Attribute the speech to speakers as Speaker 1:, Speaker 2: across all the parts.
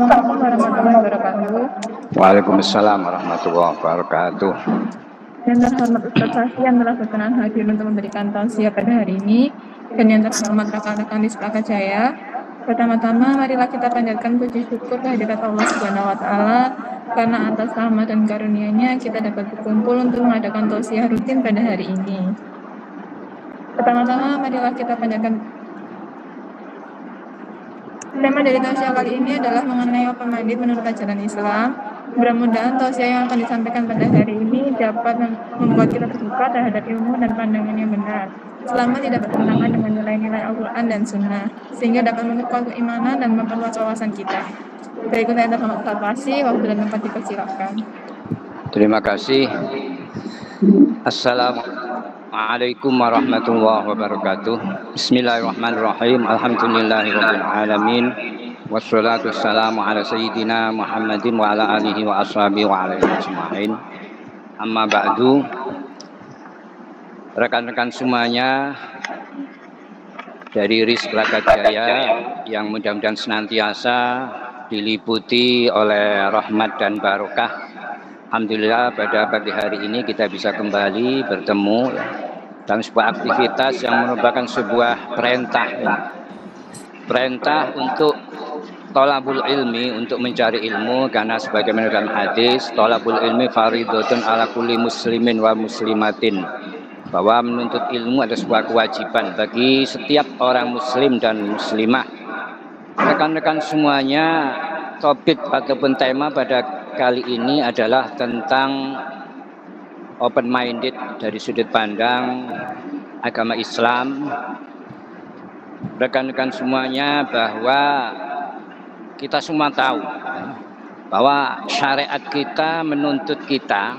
Speaker 1: Assalamualaikum warahmatullahi wabarakatuh.
Speaker 2: Waalaikumsalam warahmatullahi wabarakatuh.
Speaker 1: Yang terhormat Ustaz Safi yang telah berkenan hadir untuk memberikan tausiah pada hari ini, dan yang terhormat rekan-rekan di Sepakat Jaya. Pertama-tama, marilah kita panjatkan puji syukur kehadirat Allah Subhanahu wa Ta'ala, karena atas rahmat dan karunia-Nya kita dapat berkumpul untuk mengadakan tausiah rutin pada hari ini. Pertama-tama, marilah kita panjatkan. Tema dari tausiah kali ini adalah mengenai open minded menurut ajaran Islam. Mudah-mudahan tausiah yang akan disampaikan pada hari ini dapat membuat kita terbuka terhadap ilmu dan pandangan yang benar, selama tidak bertentangan dengan nilai-nilai Al-Quran dan Sunnah, sehingga dapat memperkuat keimanan dan memperluas wawasan kita. Berikut yang terhormat Ustaz Fasi, waktu dan tempat dipersilakan.
Speaker 2: Terima kasih. Assalamualaikum warahmatullahi wabarakatuh. Bismillahirrahmanirrahim. Alhamdulillahirabbil alamin. Wassalatu wassalamu ala sayyidina Muhammadin wa ala alihi wa ashabihi wa alaihi ajma'in. Amma ba'du. Rekan-rekan semuanya dari RIS Sepakat Jaya yang mudah-mudahan senantiasa diliputi oleh rahmat dan barokah. Alhamdulillah pada pagi hari ini kita bisa kembali bertemu dalam sebuah aktivitas yang merupakan sebuah perintah untuk thalabul ilmi, untuk mencari ilmu, karena sebagaimana dalam hadis thalabul ilmi fardhotun ala kulli muslimin wa muslimatin, bahwa menuntut ilmu adalah sebuah kewajiban bagi setiap orang muslim dan muslimah. Rekan-rekan semuanya, topik ataupun tema pada kali ini adalah tentang open minded dari sudut pandang agama Islam. Rekan-rekan semuanya, bahwa kita semua tahu bahwa syariat kita menuntut kita,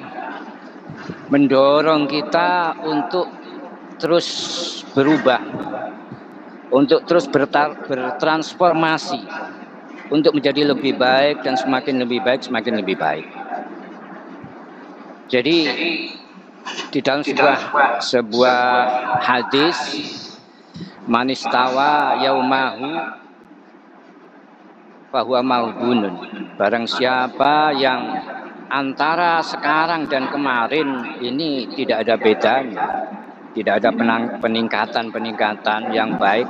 Speaker 2: mendorong kita untuk terus berubah, untuk terus bertransformasi, untuk menjadi lebih baik, dan semakin lebih baik, semakin lebih baik. Jadi di dalam sebuah hadis, manistawa yaumahu fahuwa maghbunun, barang siapa yang antara sekarang dan kemarin ini tidak ada bedanya, tidak ada peningkatan yang baik,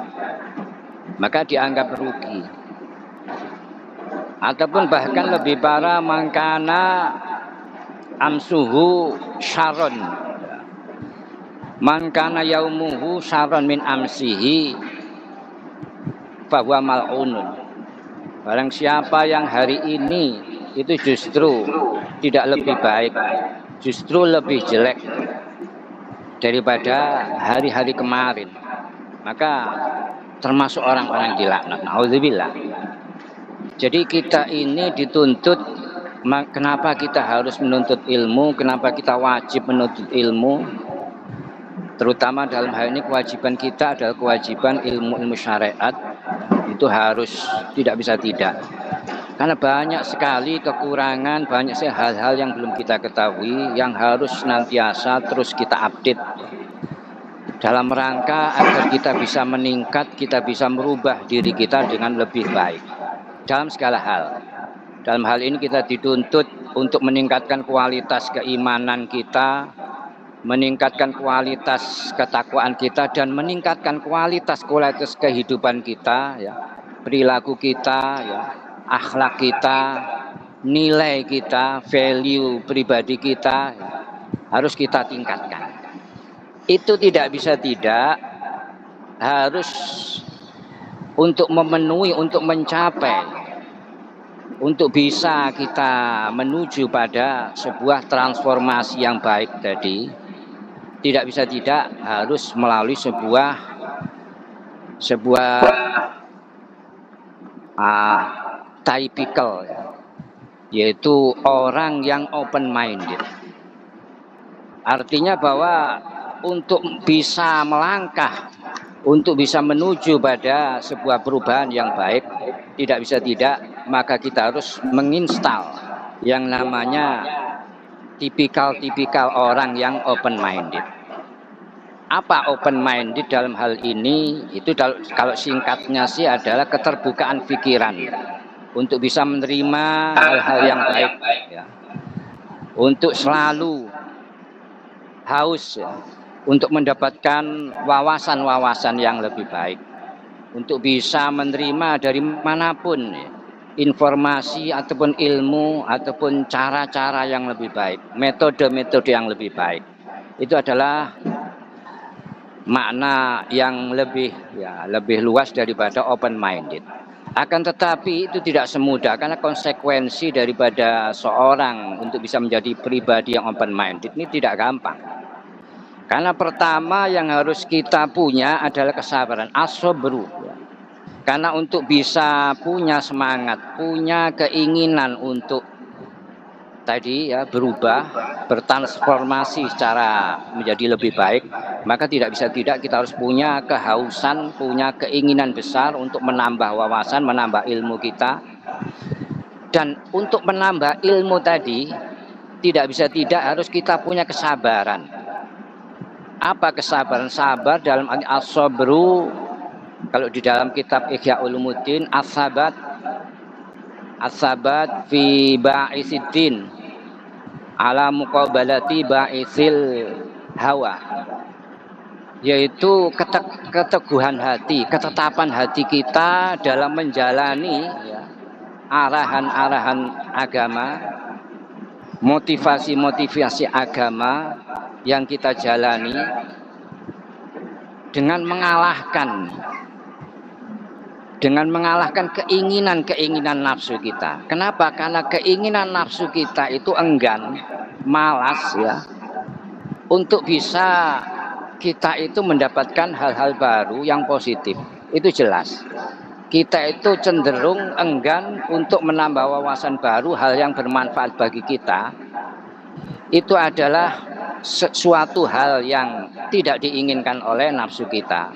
Speaker 2: maka dianggap rugi. Ataupun bahkan lebih parah, mangkana amsuhu syaron, mangkana yaumuhu syaron min amsihi fahuwa mal'unun, barang siapa yang hari ini itu justru tidak lebih baik, justru lebih jelek daripada hari-hari kemarin, maka termasuk orang-orang dilaknat. Nauzubillah. Jadi kita ini dituntut, kenapa kita harus menuntut ilmu, kenapa kita wajib menuntut ilmu, terutama dalam hal ini kewajiban kita adalah kewajiban ilmu syariat, itu harus tidak bisa tidak, karena banyak sekali kekurangan, banyak sekali hal-hal yang belum kita ketahui, yang harus senantiasa terus kita update dalam rangka agar kita bisa meningkat, kita bisa merubah diri kita dengan lebih baik dalam segala hal. Dalam hal ini kita dituntut untuk meningkatkan kualitas keimanan kita, meningkatkan kualitas ketakwaan kita, dan meningkatkan kualitas kehidupan kita, ya, perilaku kita, ya, akhlak kita, nilai kita, value pribadi kita, ya, harus kita tingkatkan. Itu tidak bisa tidak, harus untuk memenuhi, untuk mencapai, untuk bisa kita menuju pada sebuah transformasi yang baik tadi, tidak bisa tidak harus melalui sebuah typical, yaitu orang yang open minded. Artinya bahwa untuk bisa melangkah, untuk bisa menuju pada sebuah perubahan yang baik, tidak bisa tidak, maka kita harus menginstal yang namanya tipikal orang yang open minded. Apa open minded dalam hal ini? Itu kalau singkatnya sih adalah keterbukaan pikiran. untuk bisa menerima hal-hal yang baik, ya. Untuk selalu haus, ya, untuk mendapatkan wawasan-wawasan yang lebih baik, untuk bisa menerima dari manapun, ya, informasi ataupun ilmu ataupun cara-cara yang lebih baik, metode-metode yang lebih baik. Itu adalah makna yang lebih luas daripada open minded. Akan tetapi itu tidak semudah, karena konsekuensi daripada seorang untuk bisa menjadi pribadi yang open minded ini tidak gampang. Karena pertama yang harus kita punya adalah kesabaran, as-sabru. Karena untuk bisa punya semangat, punya keinginan untuk tadi ya berubah, bertransformasi secara menjadi lebih baik, maka tidak bisa tidak kita harus punya kehausan, punya keinginan besar untuk menambah wawasan, menambah ilmu kita. Dan untuk menambah ilmu tadi tidak bisa tidak harus kita punya kesabaran. Apa kesabaran? Sabar dalam arti as-sabru, kalau di dalam kitab Ihya Ulumuddin, as-sabat fi ba'isidin ala muqabalati ba'isil hawa, yaitu keteguhan hati, ketetapan hati kita dalam menjalani arahan-arahan agama, motivasi-motivasi agama yang kita jalani dengan mengalahkan keinginan-keinginan nafsu kita. Kenapa? Karena keinginan nafsu kita itu enggan, malas ya, untuk bisa kita itu mendapatkan hal-hal baru yang positif. Itu jelas. Kita itu cenderung enggan untuk menambah wawasan baru, hal yang bermanfaat bagi kita. Itu adalah suatu hal yang tidak diinginkan oleh nafsu kita.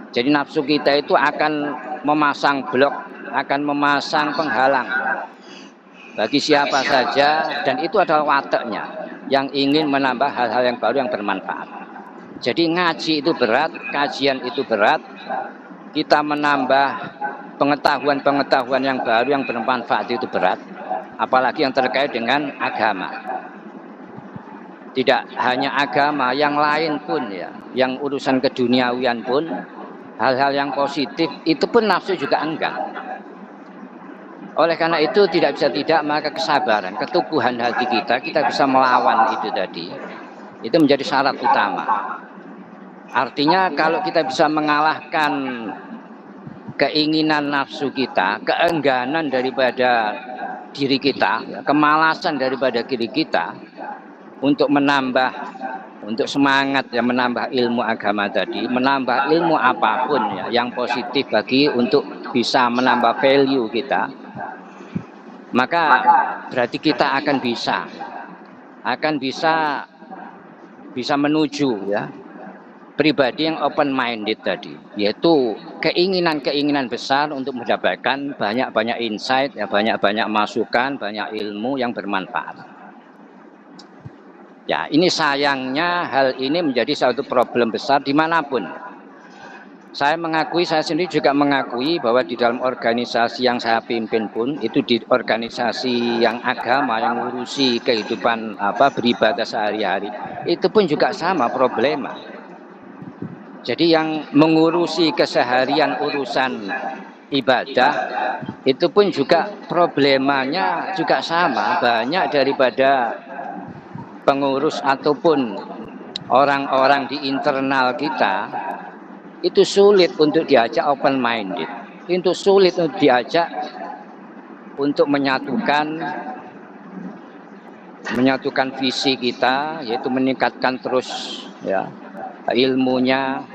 Speaker 2: Jadi nafsu kita itu akan memasang blok, akan memasang penghalang bagi siapa saja, dan itu adalah wataknya yang ingin menambah hal-hal yang baru yang bermanfaat. Jadi ngaji itu berat, kajian itu berat, kita menambah pengetahuan-pengetahuan yang baru yang bermanfaat itu berat, apalagi yang terkait dengan agama. Tidak hanya agama, yang lain pun ya, yang urusan keduniawian pun, hal-hal yang positif itu pun nafsu juga enggan. Oleh karena itu tidak bisa tidak, maka kesabaran, keteguhan hati kita bisa melawan itu tadi. Itu menjadi syarat utama. Artinya kalau kita bisa mengalahkan keinginan nafsu kita, keengganan daripada diri kita, kemalasan daripada diri kita untuk menambah, untuk semangat ya, menambah ilmu agama tadi, menambah ilmu apapun ya yang positif bagi untuk bisa menambah value kita, maka berarti kita akan bisa menuju ya pribadi yang open minded tadi, yaitu keinginan-keinginan besar untuk mendapatkan banyak-banyak insight ya, banyak-banyak masukan, banyak ilmu yang bermanfaat. Ya, ini sayangnya hal ini menjadi satu problem besar dimanapun. Saya sendiri juga mengakui bahwa di dalam organisasi yang saya pimpin pun, itu di organisasi yang agama, yang ngurusi kehidupan beribadah sehari-hari, itu pun juga sama problema. Jadi yang mengurusi keseharian urusan ibadah, itu pun juga problemanya juga sama, banyak daripada pengurus ataupun orang-orang di internal kita itu sulit untuk diajak open minded, itu sulit untuk diajak untuk menyatukan visi kita, yaitu meningkatkan terus ya ilmunya,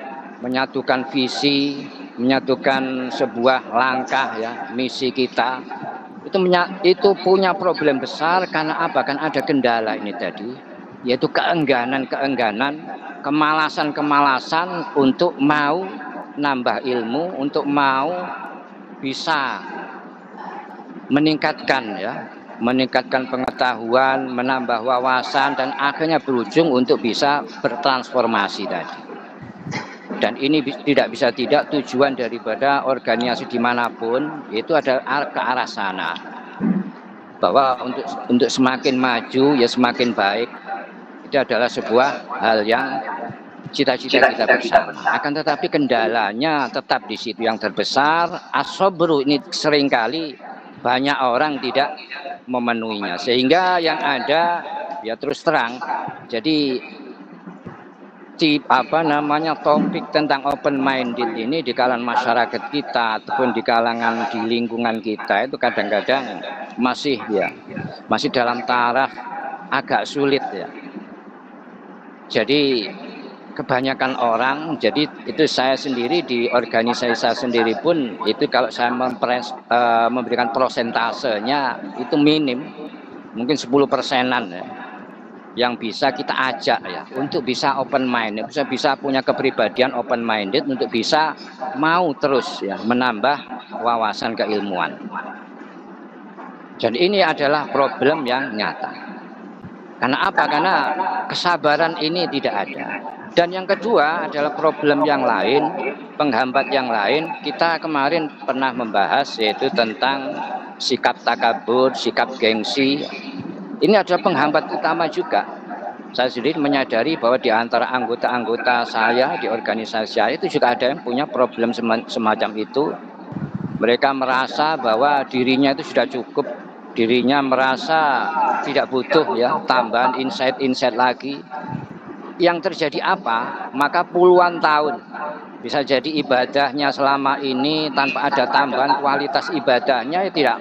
Speaker 2: menyatukan visi, menyatukan sebuah langkah ya misi kita. Itu punya problem besar. Karena apa? Kan ada kendala ini tadi, yaitu keengganan, kemalasan untuk mau nambah ilmu, untuk mau bisa meningkatkan pengetahuan, menambah wawasan, dan akhirnya berujung untuk bisa bertransformasi tadi. Dan ini tidak bisa tidak tujuan daripada organisasi dimanapun itu adalah ke arah sana, bahwa untuk semakin maju ya semakin baik. Itu adalah sebuah hal yang cita-cita kita bersama. Akan tetapi kendalanya tetap di situ yang terbesar. As-sabru ini seringkali banyak orang tidak memenuhinya, sehingga yang ada ya terus terang. Jadi topik tentang open minded ini di kalangan masyarakat kita ataupun di kalangan di lingkungan kita itu kadang-kadang masih dalam taraf agak sulit ya. Jadi kebanyakan orang, jadi itu saya sendiri di organisasi saya sendiri pun itu kalau saya memberikan prosentasenya itu minim, mungkin 10%-an ya, yang bisa kita ajak ya untuk bisa open minded, bisa punya kepribadian open minded untuk bisa mau terus ya menambah wawasan keilmuan. Dan ini adalah problem yang nyata. Karena apa? Karena kesabaran ini tidak ada. Dan yang kedua adalah problem yang lain, penghambat yang lain. Kita kemarin pernah membahas yaitu tentang sikap takabur, sikap gengsi. Ini adalah penghambat utama juga. Saya sendiri menyadari bahwa di antara anggota-anggota saya di organisasi saya itu juga ada yang punya problem semacam itu. Mereka merasa bahwa dirinya itu sudah cukup, dirinya merasa tidak butuh ya tambahan insight lagi. Yang terjadi apa? Maka puluhan tahun bisa jadi ibadahnya selama ini tanpa ada tambahan kualitas ibadahnya ya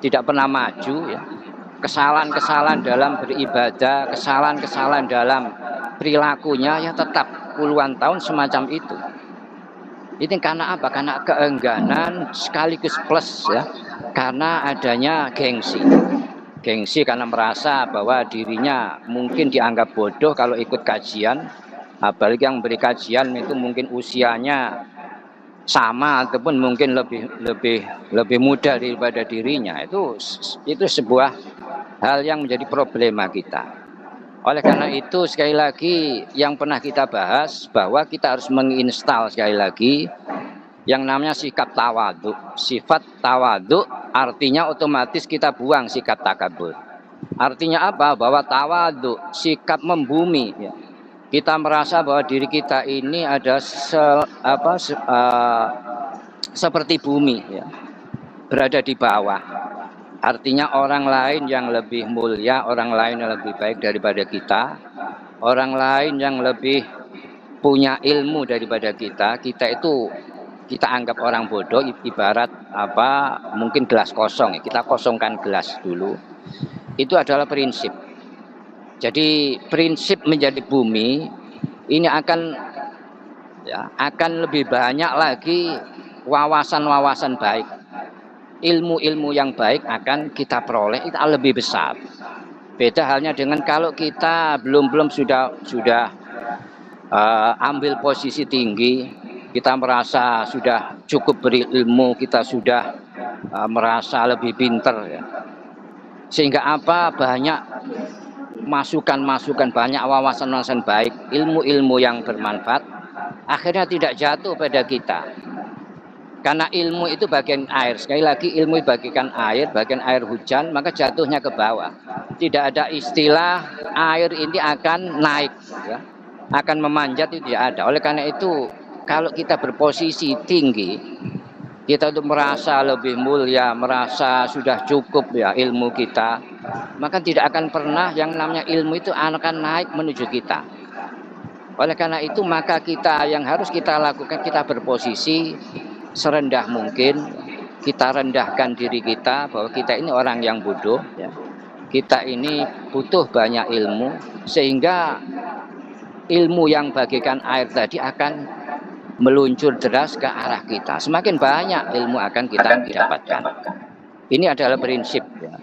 Speaker 2: tidak pernah maju ya. Kesalahan-kesalahan dalam beribadah, kesalahan-kesalahan dalam perilakunya ya tetap puluhan tahun semacam itu. Ini karena apa? Karena keengganan sekaligus plus ya, karena adanya gengsi. Gengsi karena merasa bahwa dirinya mungkin dianggap bodoh kalau ikut kajian, apalagi yang beri kajian itu mungkin usianya sama ataupun mungkin lebih muda daripada dirinya. Itu sebuah hal yang menjadi problema kita. Oleh karena itu sekali lagi yang pernah kita bahas bahwa kita harus menginstal sekali lagi yang namanya sikap tawadhu. Sifat tawadhu artinya otomatis kita buang sikap takabur. Artinya apa? Bahwa tawadhu, sikap membumi ya. Kita merasa bahwa diri kita ini ada seperti bumi ya, berada di bawah. Artinya orang lain yang lebih mulia, orang lain yang lebih baik daripada kita, orang lain yang lebih punya ilmu daripada kita itu kita anggap orang bodoh, ibarat mungkin gelas kosong ya, kita kosongkan gelas dulu. Itu adalah prinsip. Jadi prinsip menjadi bumi ini akan lebih banyak lagi wawasan-wawasan baik. Ilmu-ilmu yang baik akan kita peroleh itu lebih besar. Beda halnya dengan kalau kita belum sudah ambil posisi tinggi, kita merasa sudah cukup berilmu, kita sudah merasa lebih pinter ya. Sehingga banyak masukan-masukan, banyak wawasan-wawasan baik, ilmu-ilmu yang bermanfaat akhirnya tidak jatuh pada kita. Karena ilmu itu bagian air. Sekali lagi ilmu bagikan air, bagian air hujan, maka jatuhnya ke bawah. Tidak ada istilah air ini akan naik ya, akan memanjat, itu tidak ada. Oleh karena itu kalau kita berposisi tinggi, kita untuk merasa lebih mulia, merasa sudah cukup ya ilmu kita, maka tidak akan pernah yang namanya ilmu itu akan naik menuju kita. Oleh karena itu maka kita yang harus kita lakukan, kita berposisi serendah mungkin, kita rendahkan diri kita bahwa kita ini orang yang bodoh ya. Kita ini butuh banyak ilmu, sehingga ilmu yang bagikan air tadi akan meluncur deras ke arah kita. Semakin banyak ilmu akan kita dapatkan. Ini adalah prinsip ya.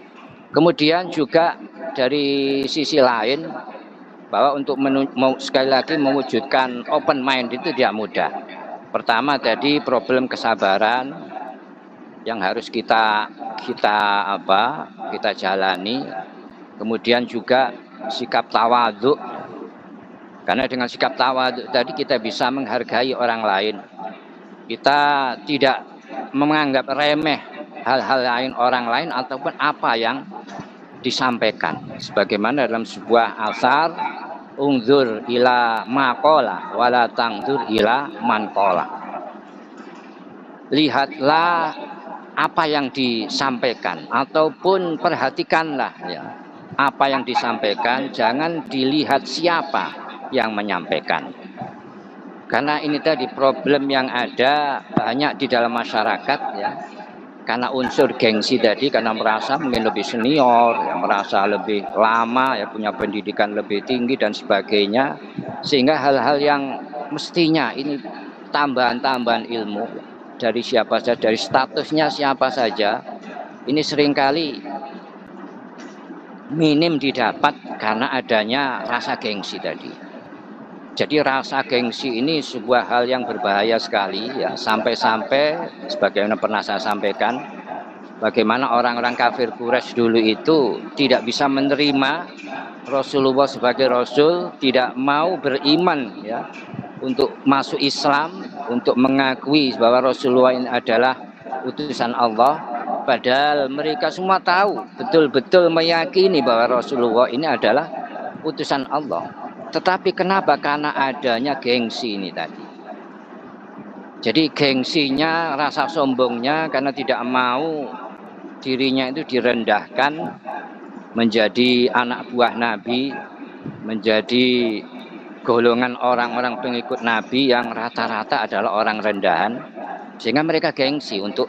Speaker 2: Kemudian juga dari sisi lain bahwa untuk sekali lagi mewujudkan open mind itu tidak mudah. Pertama tadi problem kesabaran yang harus kita jalani. Kemudian juga sikap tawadhu. Karena dengan sikap tawadhu tadi kita bisa menghargai orang lain. Kita tidak menganggap remeh hal-hal lain orang lain ataupun apa yang disampaikan. Sebagaimana dalam sebuah asar, unzur ila maqala wala tangzur ila manqala. Lihatlah apa yang disampaikan ataupun perhatikanlah ya apa yang disampaikan, jangan dilihat siapa yang menyampaikan. Karena ini tadi problem yang ada banyak di dalam masyarakat ya. Karena unsur gengsi tadi, karena merasa mungkin lebih senior, ya, merasa lebih lama, ya punya pendidikan lebih tinggi dan sebagainya, sehingga hal-hal yang mestinya ini tambahan-tambahan ilmu dari siapa saja, dari statusnya siapa saja, ini seringkali minim didapat karena adanya rasa gengsi tadi. Jadi rasa gengsi ini sebuah hal yang berbahaya sekali ya, sampai-sampai sebagaimana pernah saya sampaikan, bagaimana orang-orang kafir Quraisy dulu itu tidak bisa menerima Rasulullah sebagai Rasul, tidak mau beriman ya untuk masuk Islam, untuk mengakui bahwa Rasulullah ini adalah utusan Allah. Padahal mereka semua tahu, betul-betul meyakini bahwa Rasulullah ini adalah utusan Allah. Tetapi kenapa? Karena adanya gengsi ini tadi. Jadi gengsinya, rasa sombongnya karena tidak mau dirinya itu direndahkan menjadi anak buah Nabi, menjadi golongan orang-orang pengikut Nabi yang rata-rata adalah orang rendahan, sehingga mereka gengsi untuk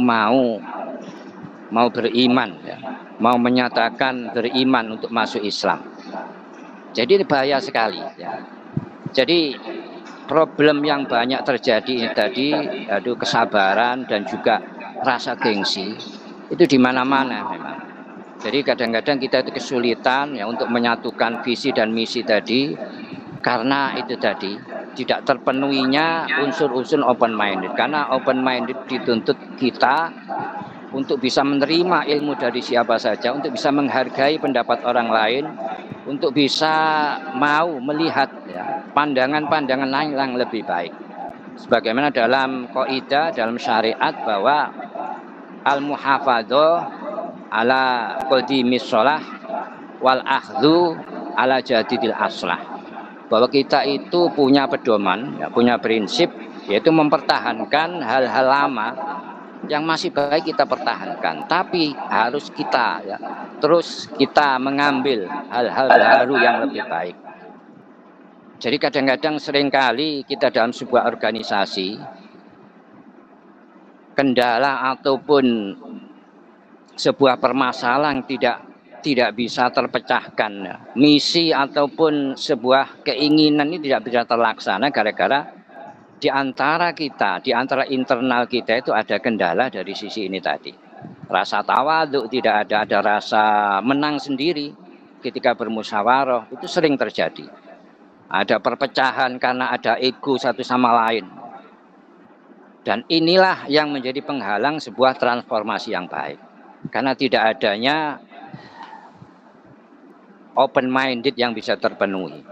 Speaker 2: mau beriman ya, mau menyatakan beriman untuk masuk Islam. Jadi ini bahaya sekali ya. Jadi problem yang banyak terjadi ini tadi, aduh, kesabaran dan juga rasa gengsi itu di mana-mana memang. Jadi kadang-kadang kita itu kesulitan ya untuk menyatukan visi dan misi tadi karena itu tadi tidak terpenuhinya unsur-unsur open minded. Karena open minded dituntut kita untuk bisa menerima ilmu dari siapa saja, untuk bisa menghargai pendapat orang lain, untuk bisa mau melihat ya, pandangan-pandangan lain yang lebih baik. Sebagaimana dalam kaidah dalam syariat bahwa al-muhafadzah ala qadimis shalah wal akhdhu ala jadidil aslah. Bahwa kita itu punya pedoman, ya, punya prinsip, yaitu mempertahankan hal-hal lama yang masih baik kita pertahankan, tapi harus kita ya terus kita mengambil hal-hal baru yang lebih baik. Jadi kadang-kadang seringkali kita dalam sebuah organisasi kendala ataupun sebuah permasalahan tidak bisa terpecahkan ya. Misi ataupun sebuah keinginan ini tidak bisa terlaksana gara-gara di antara kita, di antara internal kita itu ada kendala dari sisi ini tadi. Rasa tawadhu tidak ada rasa menang sendiri ketika bermusyawarah, itu sering terjadi. Ada perpecahan karena ada ego satu sama lain. Dan inilah yang menjadi penghalang sebuah transformasi yang baik. Karena tidak adanya open minded yang bisa terpenuhi.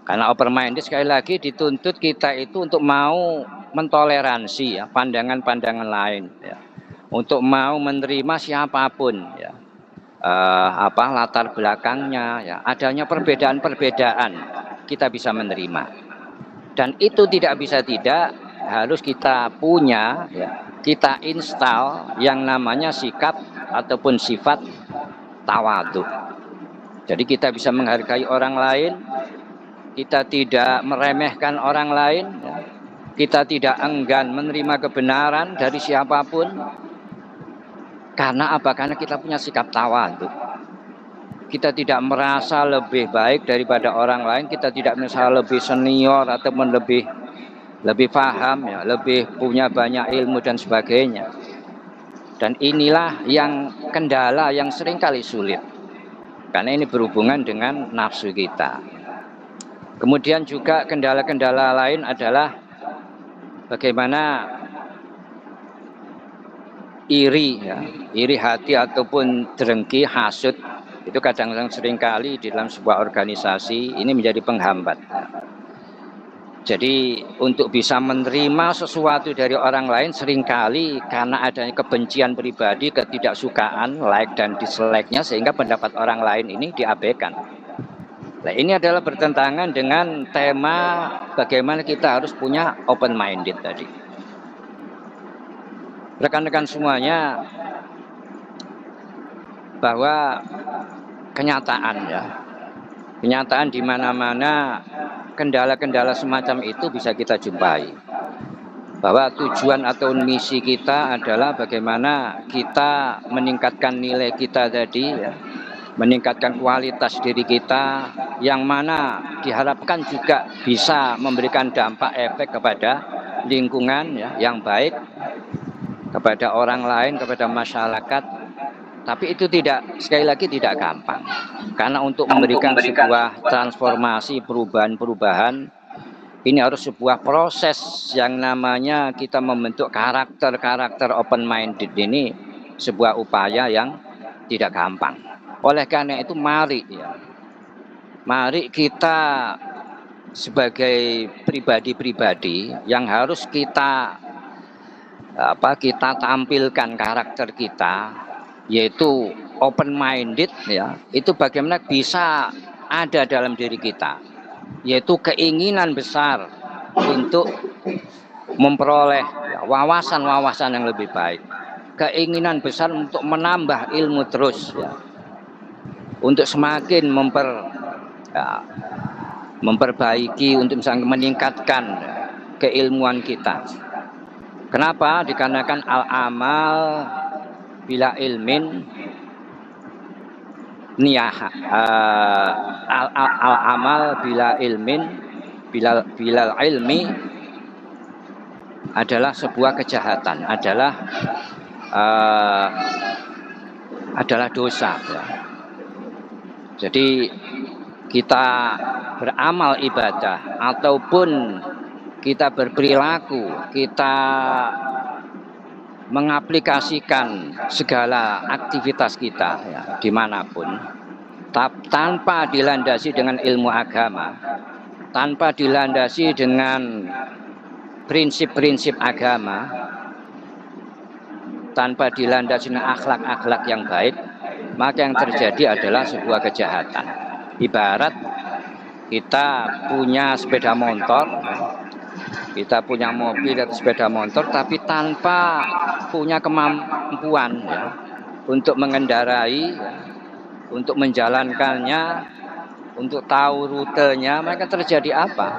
Speaker 2: Karena open minded sekali lagi dituntut kita itu untuk mau mentoleransi ya pandangan-pandangan lain ya. Untuk mau menerima siapapun ya. Latar belakangnya ya, adanya perbedaan-perbedaan kita bisa menerima. Dan itu tidak bisa tidak harus kita punya ya, kita install yang namanya sikap ataupun sifat tawadhu. Jadi kita bisa menghargai orang lain, kita tidak meremehkan orang lain, kita tidak enggan menerima kebenaran dari siapapun. Karena apa? Karena kita punya sikap tawadhu. Kita tidak merasa lebih baik daripada orang lain, kita tidak merasa lebih senior ataupun lebih paham ya, lebih punya banyak ilmu dan sebagainya. Dan inilah yang kendala yang seringkali sulit. Karena ini berhubungan dengan nafsu kita. Kemudian juga kendala-kendala lain adalah bagaimana iri ya, iri hati ataupun dengki, hasud Itu kadang-kadang seringkali di dalam sebuah organisasi ini menjadi penghambat. Jadi untuk bisa menerima sesuatu dari orang lain seringkali karena adanya kebencian pribadi, ketidaksukaan, like dan dislike-nya, sehingga pendapat orang lain ini diabaikan. Nah, ini adalah bertentangan dengan tema bagaimana kita harus punya open minded tadi. Rekan-rekan semuanya, bahwa kenyataan ya, kenyataan di mana-mana kendala-kendala semacam itu bisa kita jumpai. Bahwa tujuan atau misi kita adalah bagaimana kita meningkatkan nilai kita tadi ya, meningkatkan kualitas diri kita, yang mana diharapkan juga bisa memberikan dampak efek kepada lingkungan ya, yang baik, kepada orang lain, kepada masyarakat. Tapi itu tidak, sekali lagi tidak gampang. Karena untuk memberikan sebuah transformasi, perubahan-perubahan, ini harus sebuah proses yang namanya kita membentuk karakter-karakter open minded ini, sebuah upaya yang tidak gampang. Oleh karena itu mari kita sebagai pribadi-pribadi yang harus kita tampilkan karakter kita, yaitu open minded ya, itu bagaimana bisa ada dalam diri kita, yaitu keinginan besar untuk memperoleh wawasan-wawasan yang lebih baik, keinginan besar untuk menambah ilmu terus ya, untuk semakin memperbaiki, untuk misalnya meningkatkan keilmuan kita. Kenapa? Dikarenakan al-amal bila ilmin niyaha, al-amal bila ilmin bila ilmi adalah sebuah kejahatan, adalah dosa ya. Jadi kita beramal ibadah ataupun kita berperilaku, kita mengaplikasikan segala aktivitas kita ya, dimanapun, tanpa dilandasi dengan ilmu agama, tanpa dilandasi dengan prinsip-prinsip agama, tanpa dilandasi dengan akhlak-akhlak yang baik, maka yang terjadi adalah sebuah kejahatan. Ibarat kita punya sepeda motor, kita punya mobil atau sepeda motor, tapi tanpa punya kemampuan ya, untuk mengendarai, ya, untuk menjalankannya, untuk tahu rutenya, maka terjadi apa?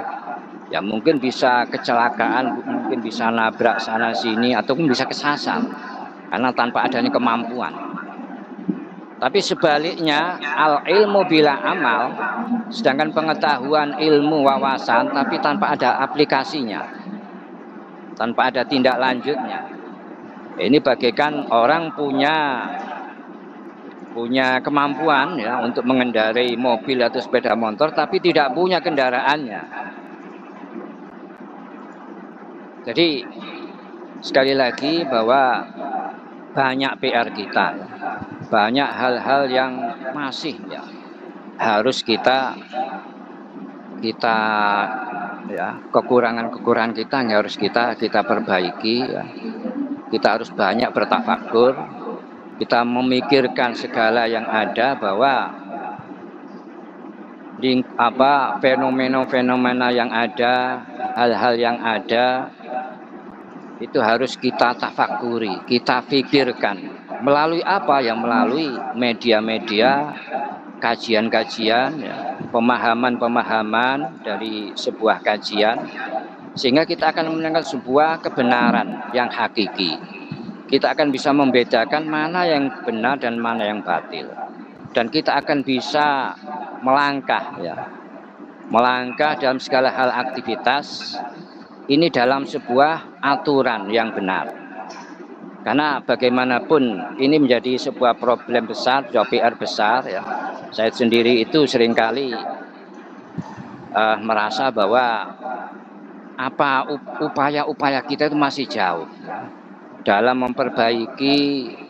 Speaker 2: Ya mungkin bisa kecelakaan, mungkin bisa nabrak sana sini, ataupun bisa kesasar karena tanpa adanya kemampuan. Tapi sebaliknya, al ilmu bila amal, sedangkan pengetahuan, ilmu, wawasan, tapi tanpa ada aplikasinya, tanpa ada tindak lanjutnya, ini bagaikan orang punya kemampuan ya untuk mengendarai mobil atau sepeda motor, tapi tidak punya kendaraannya. Jadi sekali lagi bahwa banyak PR kita, banyak hal-hal yang masih ya harus kita ya, kekurangan kita yang harus kita perbaiki ya. Kita harus banyak bertafakur, kita memikirkan segala yang ada, bahwa fenomena-fenomena yang ada, hal-hal yang ada itu harus kita tafakuri, kita pikirkan. Melalui apa? Ya melalui media-media, kajian-kajian, ya, pemahaman-pemahaman dari sebuah kajian, sehingga kita akan menemukan sebuah kebenaran yang hakiki. Kita akan bisa membedakan mana yang benar dan mana yang batil. Dan kita akan bisa melangkah dalam segala hal aktivitas ini dalam sebuah aturan yang benar. Karena bagaimanapun ini menjadi sebuah problem besar, sebuah PR besar ya. Saya sendiri itu seringkali merasa bahwa upaya-upaya kita itu masih jauh dalam memperbaiki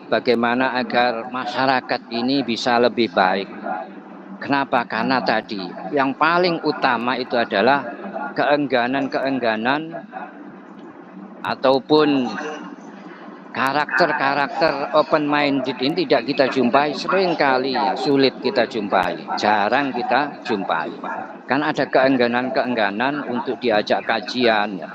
Speaker 2: bagaimana agar masyarakat ini bisa lebih baik. Kenapa? Karena tadi yang paling utama itu adalah keengganan-keengganan ataupun karakter-karakter open minded ini tidak kita jumpai, seringkali ya sulit kita jumpai, jarang kita jumpai. Kan ada keengganan-keengganan untuk diajak kajian ya.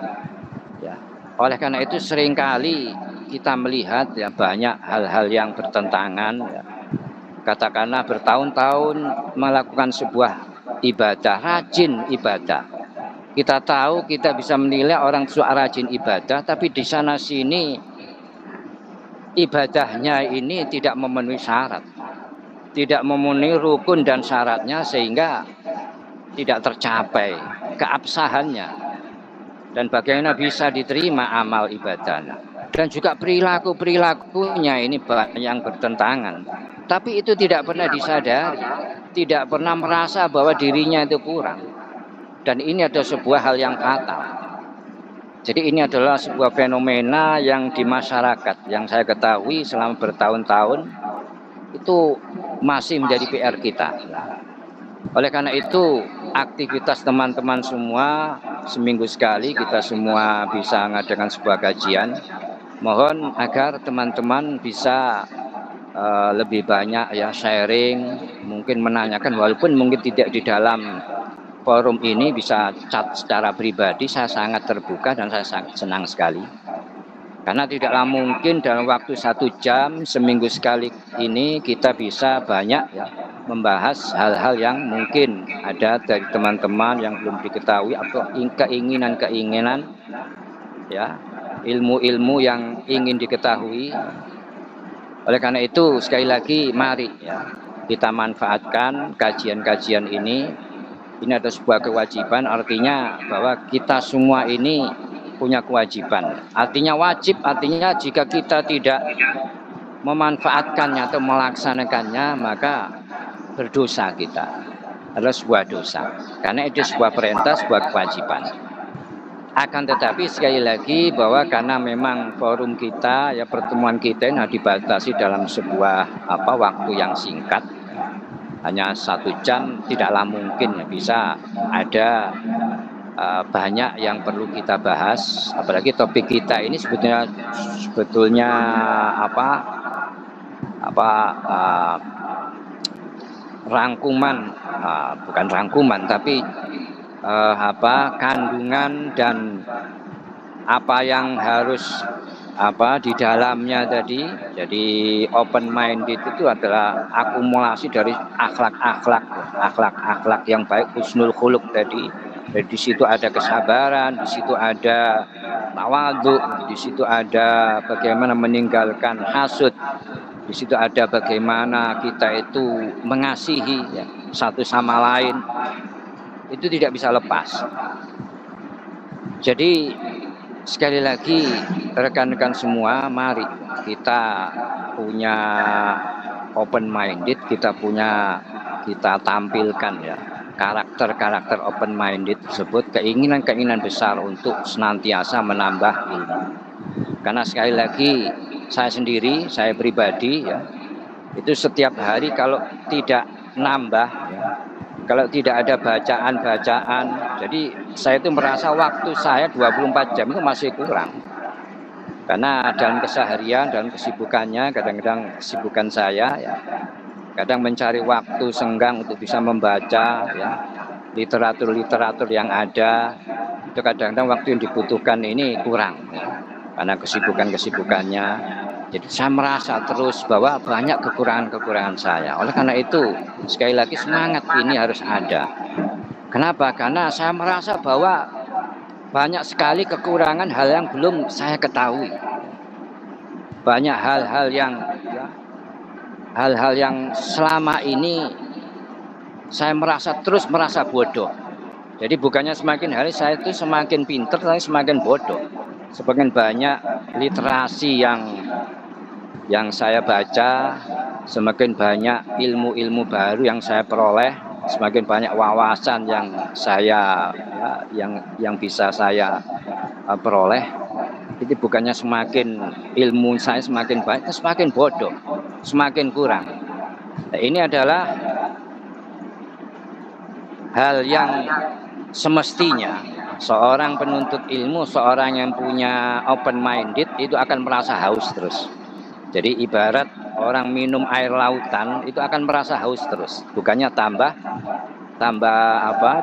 Speaker 2: Ya. Oleh karena itu seringkali kita melihat ya banyak hal-hal yang bertentangan ya. Katakanlah bertahun-tahun melakukan sebuah ibadah, rajin ibadah. Kita tahu kita bisa menilai orang itu rajin ibadah, tapi di sana sini ibadahnya ini tidak memenuhi syarat, tidak memenuhi rukun dan syaratnya sehingga tidak tercapai keabsahannya dan bagaimana bisa diterima amal ibadahnya. Dan juga perilakunya ini banyak yang bertentangan, tapi itu tidak pernah disadari, tidak pernah merasa bahwa dirinya itu kurang, dan ini adalah sebuah hal yang fatal. Jadi ini adalah sebuah fenomena yang di masyarakat yang saya ketahui selama bertahun-tahun itu masih menjadi PR kita. Oleh karena itu aktivitas teman-teman semua seminggu sekali kita semua bisa mengadakan sebuah kajian. Mohon agar teman-teman bisa lebih banyak ya sharing, mungkin menanyakan walaupun mungkin tidak di dalam forum ini, bisa chat secara pribadi. Saya sangat terbuka dan saya sangat senang sekali. Karena tidaklah mungkin dalam waktu 1 jam seminggu sekali ini kita bisa banyak ya membahas hal-hal yang mungkin ada dari teman-teman yang belum diketahui atau keinginan-keinginan ya, ilmu-ilmu yang ingin diketahui. Oleh karena itu sekali lagi mari ya kita manfaatkan kajian-kajian ini. Ini adalah sebuah kewajiban, artinya bahwa kita semua ini punya kewajiban. Artinya wajib, artinya jika kita tidak memanfaatkannya atau melaksanakannya, maka berdosa kita. Adalah sebuah dosa. Karena itu sebuah perintah, sebuah kewajiban. Akan tetapi sekali lagi bahwa karena memang forum kita, ya pertemuan kita ini dibatasi dalam sebuah waktu yang singkat. Hanya 1 jam tidaklah mungkin ya bisa ada banyak yang perlu kita bahas, apalagi topik kita ini sebetulnya rangkuman, bukan rangkuman tapi kandungan dan apa yang harus di dalamnya tadi. Jadi open minded itu adalah akumulasi dari akhlak yang baik, husnul khuluq tadi. Jadi di situ ada kesabaran, di situ ada tawadhu, di situ ada bagaimana meninggalkan hasud, di situ ada bagaimana kita itu mengasihi ya, satu sama lain. Itu tidak bisa lepas. Jadi sekali lagi rekan-rekan semua, mari kita punya open minded, kita tampilkan ya karakter-karakter open minded tersebut, keinginan-keinginan besar untuk senantiasa menambah ilmu. Karena sekali lagi saya sendiri, saya pribadi ya, itu setiap hari kalau tidak nambah ya, kalau tidak ada bacaan-bacaan, jadi saya itu merasa waktu saya 24 jam itu masih kurang. Karena dalam keseharian, dalam kesibukannya, kadang-kadang kesibukan saya ya, kadang mencari waktu senggang untuk bisa membaca ya literatur-literatur yang ada, itu kadang-kadang waktu yang dibutuhkan ini kurang ya, karena kesibukannya. Jadi saya merasa terus bahwa banyak kekurangan-kekurangan saya. Oleh karena itu sekali lagi semangat ini harus ada. Kenapa? Karena saya merasa bahwa banyak sekali kekurangan, hal yang belum saya ketahui. Banyak hal-hal yang selama ini saya terus merasa bodoh. Jadi bukannya semakin hari saya itu semakin pinter, tapi semakin bodoh. Semakin banyak literasi yang saya baca, semakin banyak ilmu-ilmu baru yang saya peroleh, semakin banyak wawasan yang bisa saya peroleh. Itu bukannya semakin ilmu saya semakin baik, semakin bodoh, semakin kurang. Nah, ini adalah hal yang semestinya seorang penuntut ilmu, seorang yang punya open minded itu akan merasa haus terus. Jadi ibarat orang minum air lautan itu akan merasa haus terus, bukannya tambah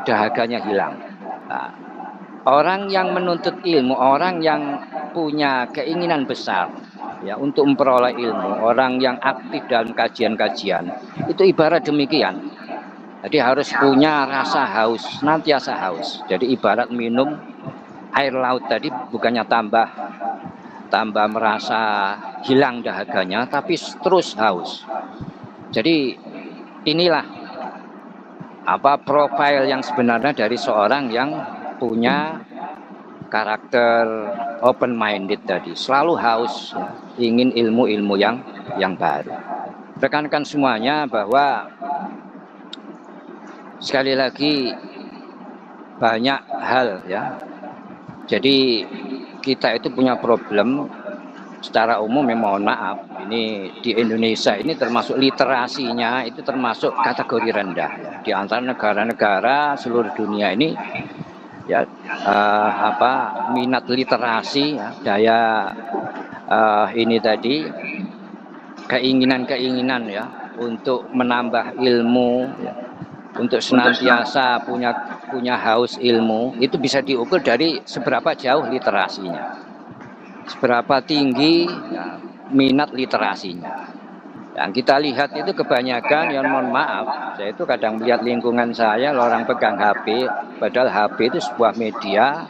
Speaker 2: dahaganya hilang. Nah, orang yang menuntut ilmu, orang yang punya keinginan besar ya untuk memperoleh ilmu, orang yang aktif dalam kajian-kajian itu ibarat demikian. Jadi harus punya rasa haus, senantiasa haus. Jadi ibarat minum air laut tadi bukannya tambah merasa hilang dahaganya, tapi terus haus. Jadi inilah profil yang sebenarnya dari seorang yang punya karakter open minded tadi, selalu haus, ingin ilmu-ilmu yang baru. Rekan-rekan semuanya, bahwa sekali lagi banyak hal ya. Jadi kita itu punya problem secara umum, mohon maaf, ini di Indonesia ini termasuk literasinya itu termasuk kategori rendah ya. Di antara negara-negara seluruh dunia ini ya, minat literasi ya, daya ini tadi keinginan ya untuk menambah ilmu ya, untuk senantiasa punya haus ilmu, itu bisa diukur dari seberapa jauh literasinya, seberapa tinggi ya, minat literasinya. Yang kita lihat itu kebanyakan, yang mohon maaf, saya itu kadang melihat lingkungan saya orang pegang HP, padahal HP itu sebuah media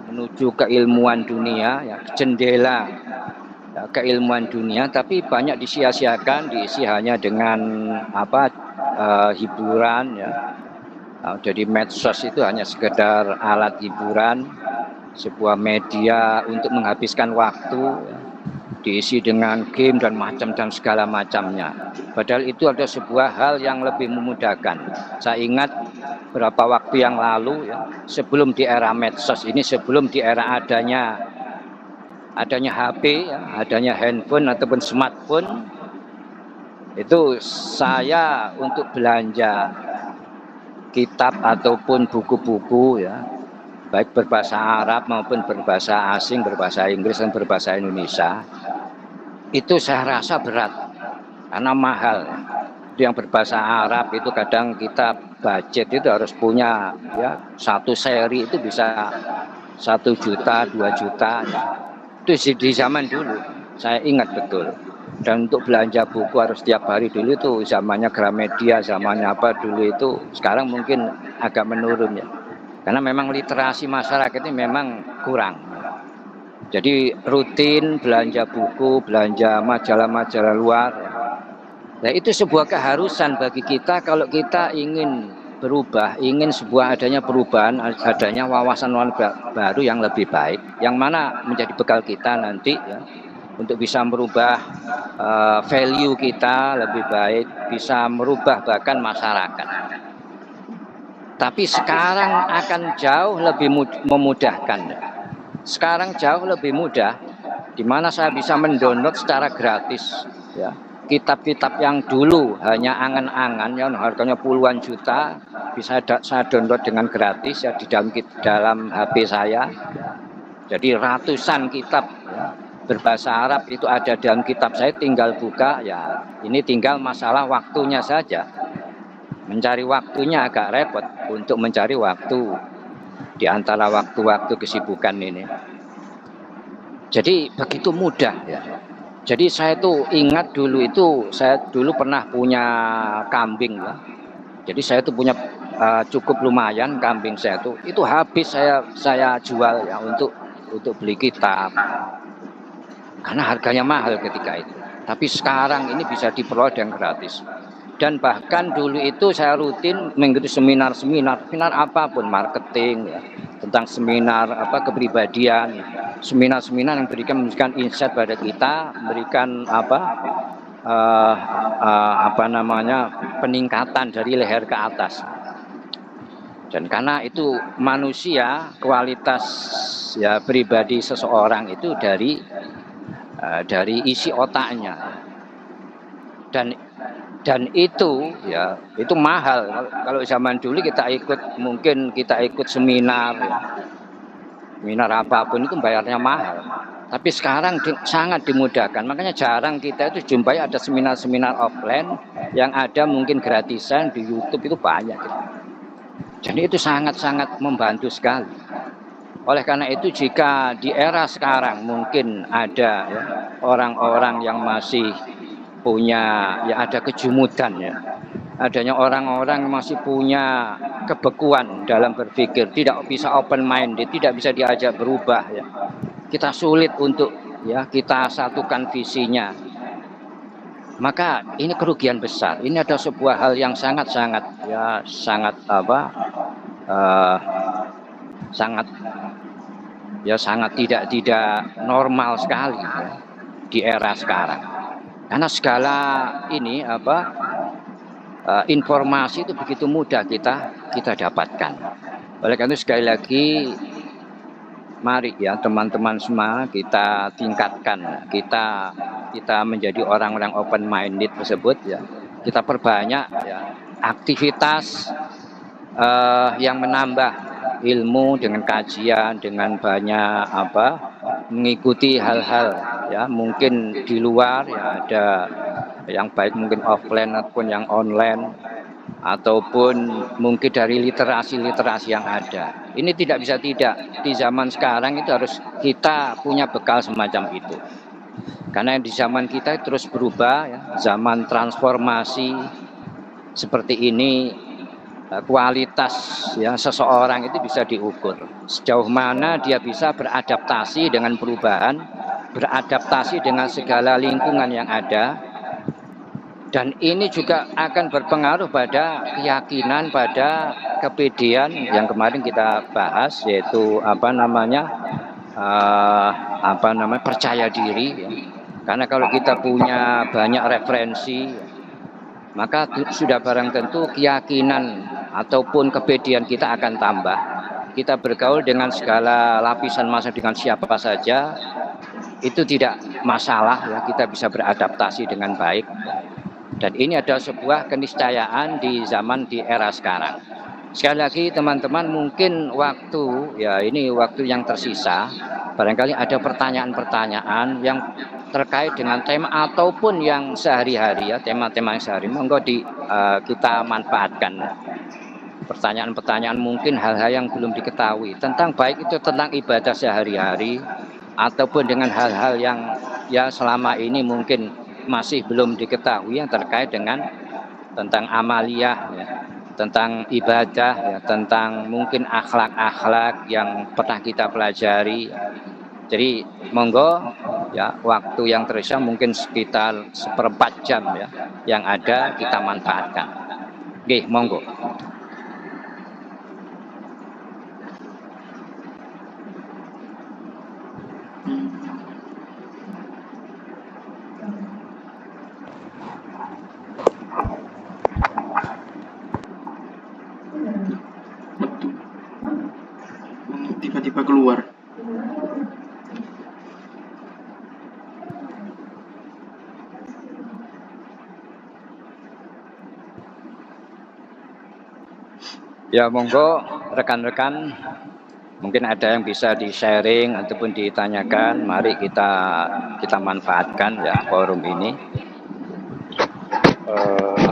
Speaker 2: menuju keilmuan dunia ya, jendela ya, keilmuan dunia, tapi banyak disia-siakan, diisi hanya dengan hiburan ya. Nah, jadi medsos itu hanya sekedar alat hiburan, sebuah media untuk menghabiskan waktu ya, diisi dengan game dan segala macamnya. Padahal itu ada sebuah hal yang lebih memudahkan. Saya ingat beberapa waktu yang lalu ya, sebelum di era medsos ini, sebelum di era adanya HP ya, adanya handphone ataupun smartphone, itu saya untuk belanja kitab ataupun buku-buku ya, baik berbahasa Arab maupun berbahasa asing, berbahasa Inggris dan berbahasa Indonesia, itu saya rasa berat karena mahal. Yang berbahasa Arab itu kadang kita budget itu harus punya ya, satu seri itu bisa 1 juta, 2 juta ya. Itu di zaman dulu saya ingat betul. Dan untuk belanja buku harus setiap hari, dulu itu zamannya Gramedia, zamannya apa dulu itu. Sekarang mungkin agak menurun ya, karena memang literasi masyarakat ini memang kurang. Jadi rutin belanja buku, belanja majalah-majalah luar. Nah, itu sebuah keharusan bagi kita kalau kita ingin berubah, ingin adanya perubahan, adanya wawasan baru yang lebih baik, yang mana menjadi bekal kita nanti ya, untuk bisa merubah value kita lebih baik, bisa merubah bahkan masyarakat. Tapi sekarang akan jauh lebih memudahkan. Sekarang jauh lebih mudah, di mana saya bisa mendownload secara gratis ya, kitab-kitab yang dulu hanya angan-angan yang harganya puluhan juta, bisa saya download dengan gratis ya di dalam HP saya. Jadi ratusan kitab ya, berbahasa Arab itu ada dalam kitab saya, tinggal buka ya. Ini tinggal masalah waktunya saja. Mencari waktunya agak repot untuk mencari waktu di antara waktu-waktu kesibukan ini. Jadi begitu mudah ya. Jadi saya tuh ingat saya dulu pernah punya kambing ya. Jadi saya tuh punya cukup lumayan kambing saya tuh. Itu habis saya jual ya untuk beli kitab. Karena harganya mahal ketika itu. Tapi sekarang ini bisa diperoleh dengan gratis. Dan bahkan dulu itu saya rutin mengikuti seminar apapun, marketing ya, tentang seminar kepribadian, seminar yang memberikan insight pada kita, memberikan peningkatan dari leher ke atas. Dan karena itu manusia, kualitas ya pribadi seseorang itu dari isi otaknya. Dan itu ya itu mahal. Kalau zaman dulu mungkin kita ikut seminar ya. Seminar apapun itu bayarnya mahal. Tapi sekarang sangat dimudahkan. Makanya jarang kita itu jumpai ada seminar-seminar offline yang ada mungkin gratisan di YouTube itu banyak. Jadi itu sangat-sangat membantu sekali. Oleh karena itu jika di era sekarang mungkin ada ya, orang-orang yang masih punya ya ada kejumudan ya. Adanya orang-orang yang masih punya kebekuan dalam berpikir, tidak bisa open minded, tidak bisa diajak berubah ya. Kita sulit untuk ya kita satukan visinya. Maka ini kerugian besar. Ini ada sebuah hal yang sangat-sangat ya sangat tidak normal sekali ya, di era sekarang. Karena segala ini informasi itu begitu mudah kita dapatkan. Oleh karena itu sekali lagi mari ya teman-teman semua kita tingkatkan, kita menjadi orang-orang open minded tersebut ya. Kita perbanyak ya aktivitas yang menambah ilmu dengan kajian, dengan banyak mengikuti hal-hal ya mungkin di luar ya ada yang baik mungkin offline ataupun yang online ataupun mungkin dari literasi yang ada. Ini tidak bisa tidak di zaman sekarang itu harus kita punya bekal semacam itu. Karena di zaman kita terus berubah ya, zaman transformasi seperti ini. Kualitas ya seseorang itu bisa diukur sejauh mana dia bisa beradaptasi dengan perubahan, beradaptasi dengan segala lingkungan yang ada, dan ini juga akan berpengaruh pada keyakinan, pada kepedean yang kemarin kita bahas, yaitu percaya diri ya. Karena kalau kita punya banyak referensi maka sudah barang tentu keyakinan ataupun kepedean kita akan tambah. Kita bergaul dengan segala lapisan massa dengan siapa saja itu tidak masalah ya, kita bisa beradaptasi dengan baik. Dan ini adalah sebuah keniscayaan di era sekarang. Sekali lagi teman-teman, mungkin ini waktu yang tersisa, barangkali ada pertanyaan-pertanyaan yang terkait dengan tema ataupun yang sehari-hari ya, tema-tema yang sehari, monggo kita manfaatkan. Pertanyaan-pertanyaan mungkin hal-hal yang belum diketahui tentang baik itu tentang ibadah sehari-hari ataupun dengan hal-hal yang ya selama ini mungkin masih belum diketahui yang terkait dengan tentang amaliyah ya, tentang ibadah ya, tentang mungkin akhlak-akhlak yang pernah kita pelajari. Jadi monggo ya, waktu yang tersisa mungkin sekitar 1/4 jam ya yang ada kita manfaatkan. Oke, monggo.
Speaker 3: Tiba-tiba keluar.
Speaker 2: Ya monggo rekan-rekan, mungkin ada yang bisa di-sharing ataupun ditanyakan, mari kita manfaatkan ya forum ini.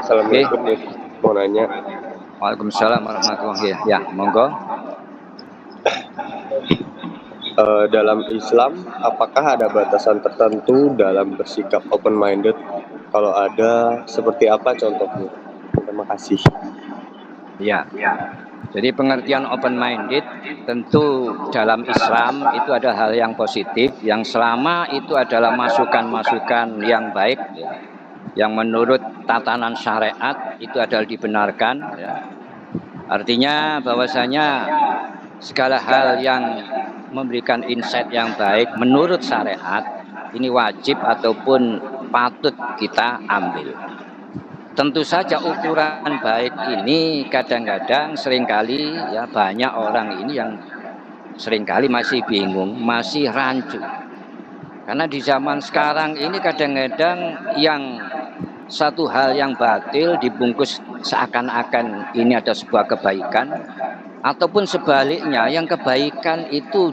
Speaker 4: Assalamualaikum, mau nanya.
Speaker 2: Waalaikumsalam warahmatullahi wabarakatuh. Ya monggo.
Speaker 4: Dalam Islam, apakah ada batasan tertentu dalam bersikap open minded? Kalau ada, seperti apa contohnya? Terima kasih.
Speaker 2: Ya, jadi pengertian open minded tentu dalam Islam itu adalah hal yang positif, yang selama itu adalah masukan-masukan yang baik, yang menurut tatanan syariat itu adalah dibenarkan. Ya. Artinya bahwasanya segala hal yang memberikan insight yang baik menurut syariat ini wajib ataupun patut kita ambil. tentu saja ukuran baik ini kadang-kadang seringkali ya banyak orang ini yang seringkali masih bingung, masih rancu. Karena di zaman sekarang ini kadang-kadang yang satu hal yang batil dibungkus seakan-akan ini ada sebuah kebaikan, ataupun sebaliknya yang kebaikan itu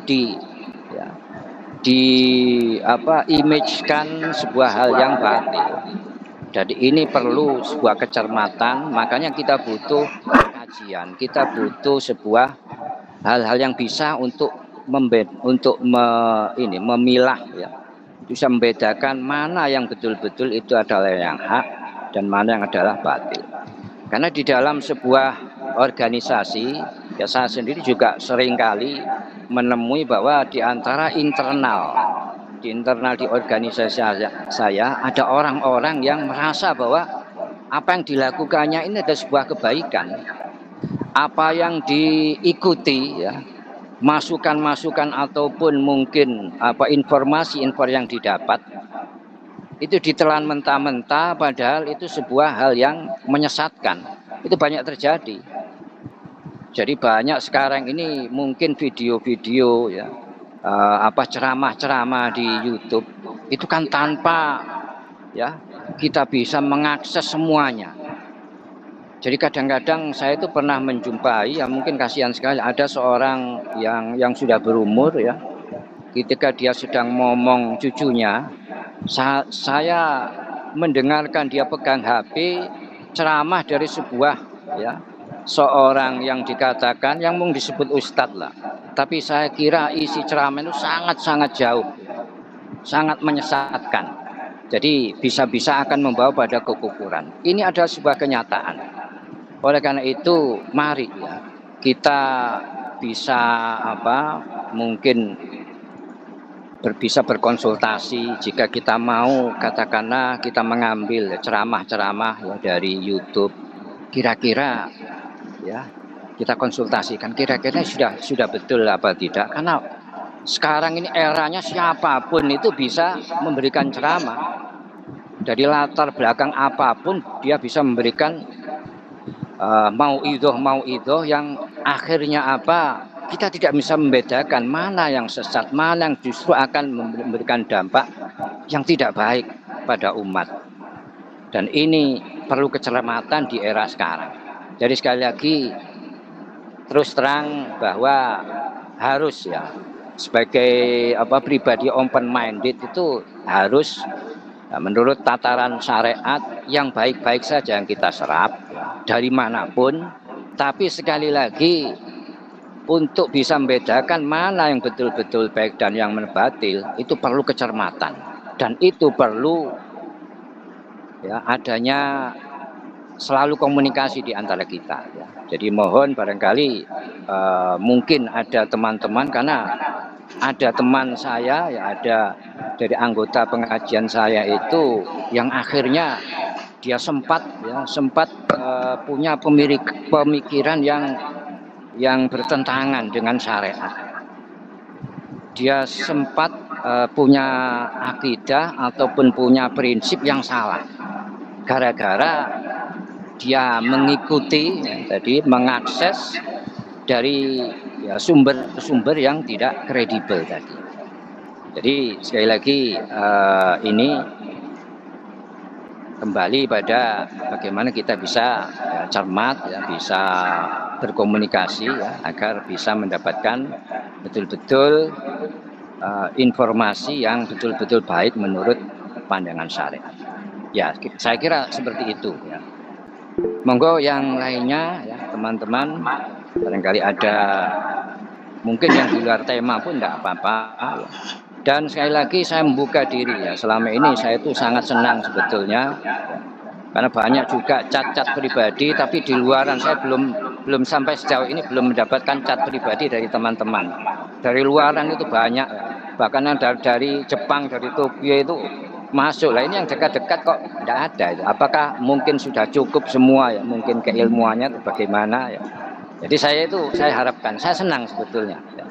Speaker 2: image-kan sebuah hal yang batil. Jadi ini perlu sebuah kecermatan, makanya kita butuh kajian, kita butuh sebuah hal-hal yang bisa untuk memilah ya, bisa membedakan mana yang betul-betul itu adalah yang hak dan mana yang adalah batil. Karena di dalam sebuah organisasi, ya saya sendiri juga seringkali menemui bahwa di antara internal di organisasi saya ada orang-orang yang merasa bahwa apa yang dilakukannya ini ada sebuah kebaikan. Apa yang diikuti ya, masukan-masukan ataupun mungkin informasi yang didapat itu ditelan mentah-mentah, padahal itu sebuah hal yang menyesatkan. Itu banyak terjadi. Jadi banyak sekarang ini mungkin video-video ya, ceramah-ceramah di YouTube itu kan tanpa ya kita bisa mengakses semuanya. Jadi kadang-kadang saya itu pernah menjumpai, ya mungkin kasihan sekali, ada seorang yang sudah berumur ya, ketika dia sedang ngomong cucunya, saya mendengarkan dia pegang HP ceramah dari sebuah ya seorang yang dikatakan yang mungkin disebut ustadz lah, tapi saya kira isi ceramah itu sangat-sangat jauh, sangat menyesatkan. Jadi bisa-bisa akan membawa pada kekufuran. Ini adalah sebuah kenyataan. Oleh karena itu mari ya kita bisa mungkin bisa berkonsultasi jika kita mau, katakanlah kita mengambil ceramah-ceramah ya dari YouTube, kira-kira ya kita konsultasikan kira-kira sudah betul apa tidak, karena sekarang ini eranya siapapun itu bisa memberikan ceramah dari latar belakang apapun, dia bisa memberikan mauidhah yang akhirnya kita tidak bisa membedakan mana yang sesat, mana yang justru akan memberikan dampak yang tidak baik pada umat. Dan ini perlu kecermatan di era sekarang. Jadi sekali lagi terus terang bahwa harus ya sebagai pribadi open minded itu harus menurut tataran syariat yang baik-baik saja yang kita serap dari manapun, tapi sekali lagi untuk bisa membedakan mana yang betul-betul baik dan yang batil itu perlu kecermatan, dan itu perlu ya adanya selalu komunikasi di antara kita ya. Jadi mohon barangkali mungkin ada teman-teman, karena ada teman saya ya, ada dari anggota pengajian saya itu yang akhirnya dia sempat punya pemikiran yang bertentangan dengan syariat. Dia sempat punya akidah ataupun punya prinsip yang salah gara-gara dia mengikuti tadi mengakses dari ya sumber-sumber yang tidak kredibel tadi. Jadi sekali lagi ini kembali pada bagaimana kita bisa cermat ya, bisa berkomunikasi ya, agar bisa mendapatkan betul-betul informasi yang betul-betul baik menurut pandangan syariat. Ya, saya kira seperti itu ya. Monggo yang lainnya ya teman-teman, barangkali ada mungkin yang di luar tema pun tidak apa-apa ya. Dan sekali lagi saya membuka diri ya, selama ini saya itu sangat senang sebetulnya ya. Karena banyak juga cat-cat pribadi, tapi di luaran saya belum sampai sejauh ini belum mendapatkan cat pribadi dari teman-teman. Dari luaran itu banyak ya. Bahkan dari Jepang, dari Tokyo itu masuk. Lah ini yang dekat-dekat kok tidak ada itu. Apakah mungkin sudah cukup semua ya, mungkin keilmuannya itu bagaimana ya. Jadi saya harapkan, saya senang sebetulnya ya.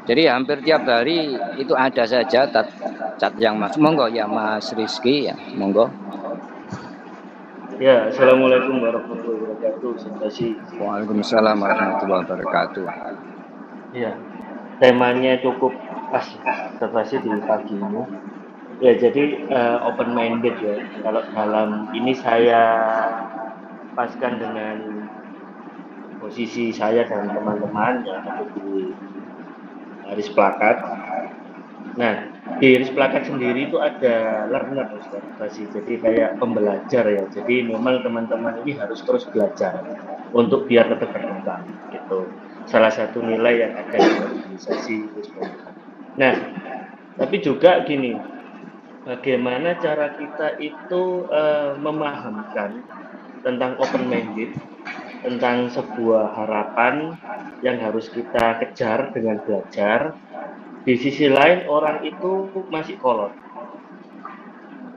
Speaker 2: Jadi hampir tiap hari itu ada saja cat yang masuk. Monggo ya Mas Rizky ya, monggo.
Speaker 5: Ya, assalamualaikum warahmatullahi wabarakatuh. Sintasi.
Speaker 2: Waalaikumsalam warahmatullahi wabarakatuh.
Speaker 5: Ya, temanya cukup pas sintasi di pagi ini. Ya, jadi open minded ya. Kalau dalam ini saya paskan dengan posisi saya dan teman-teman yang ada di Haris Plakat. Nah, di Haris Plakat sendiri itu ada learner, Ustaz. Jadi kayak pembelajar ya. Jadi memang teman-teman ini harus terus belajar untuk biar tetap berkembang. Itu salah satu nilai yang ada di organisasi Haris Plakat. Nah, tapi juga gini, bagaimana cara kita itu memahamkan tentang open minded, tentang sebuah harapan yang harus kita kejar dengan belajar. Di sisi lain orang itu masih kolot.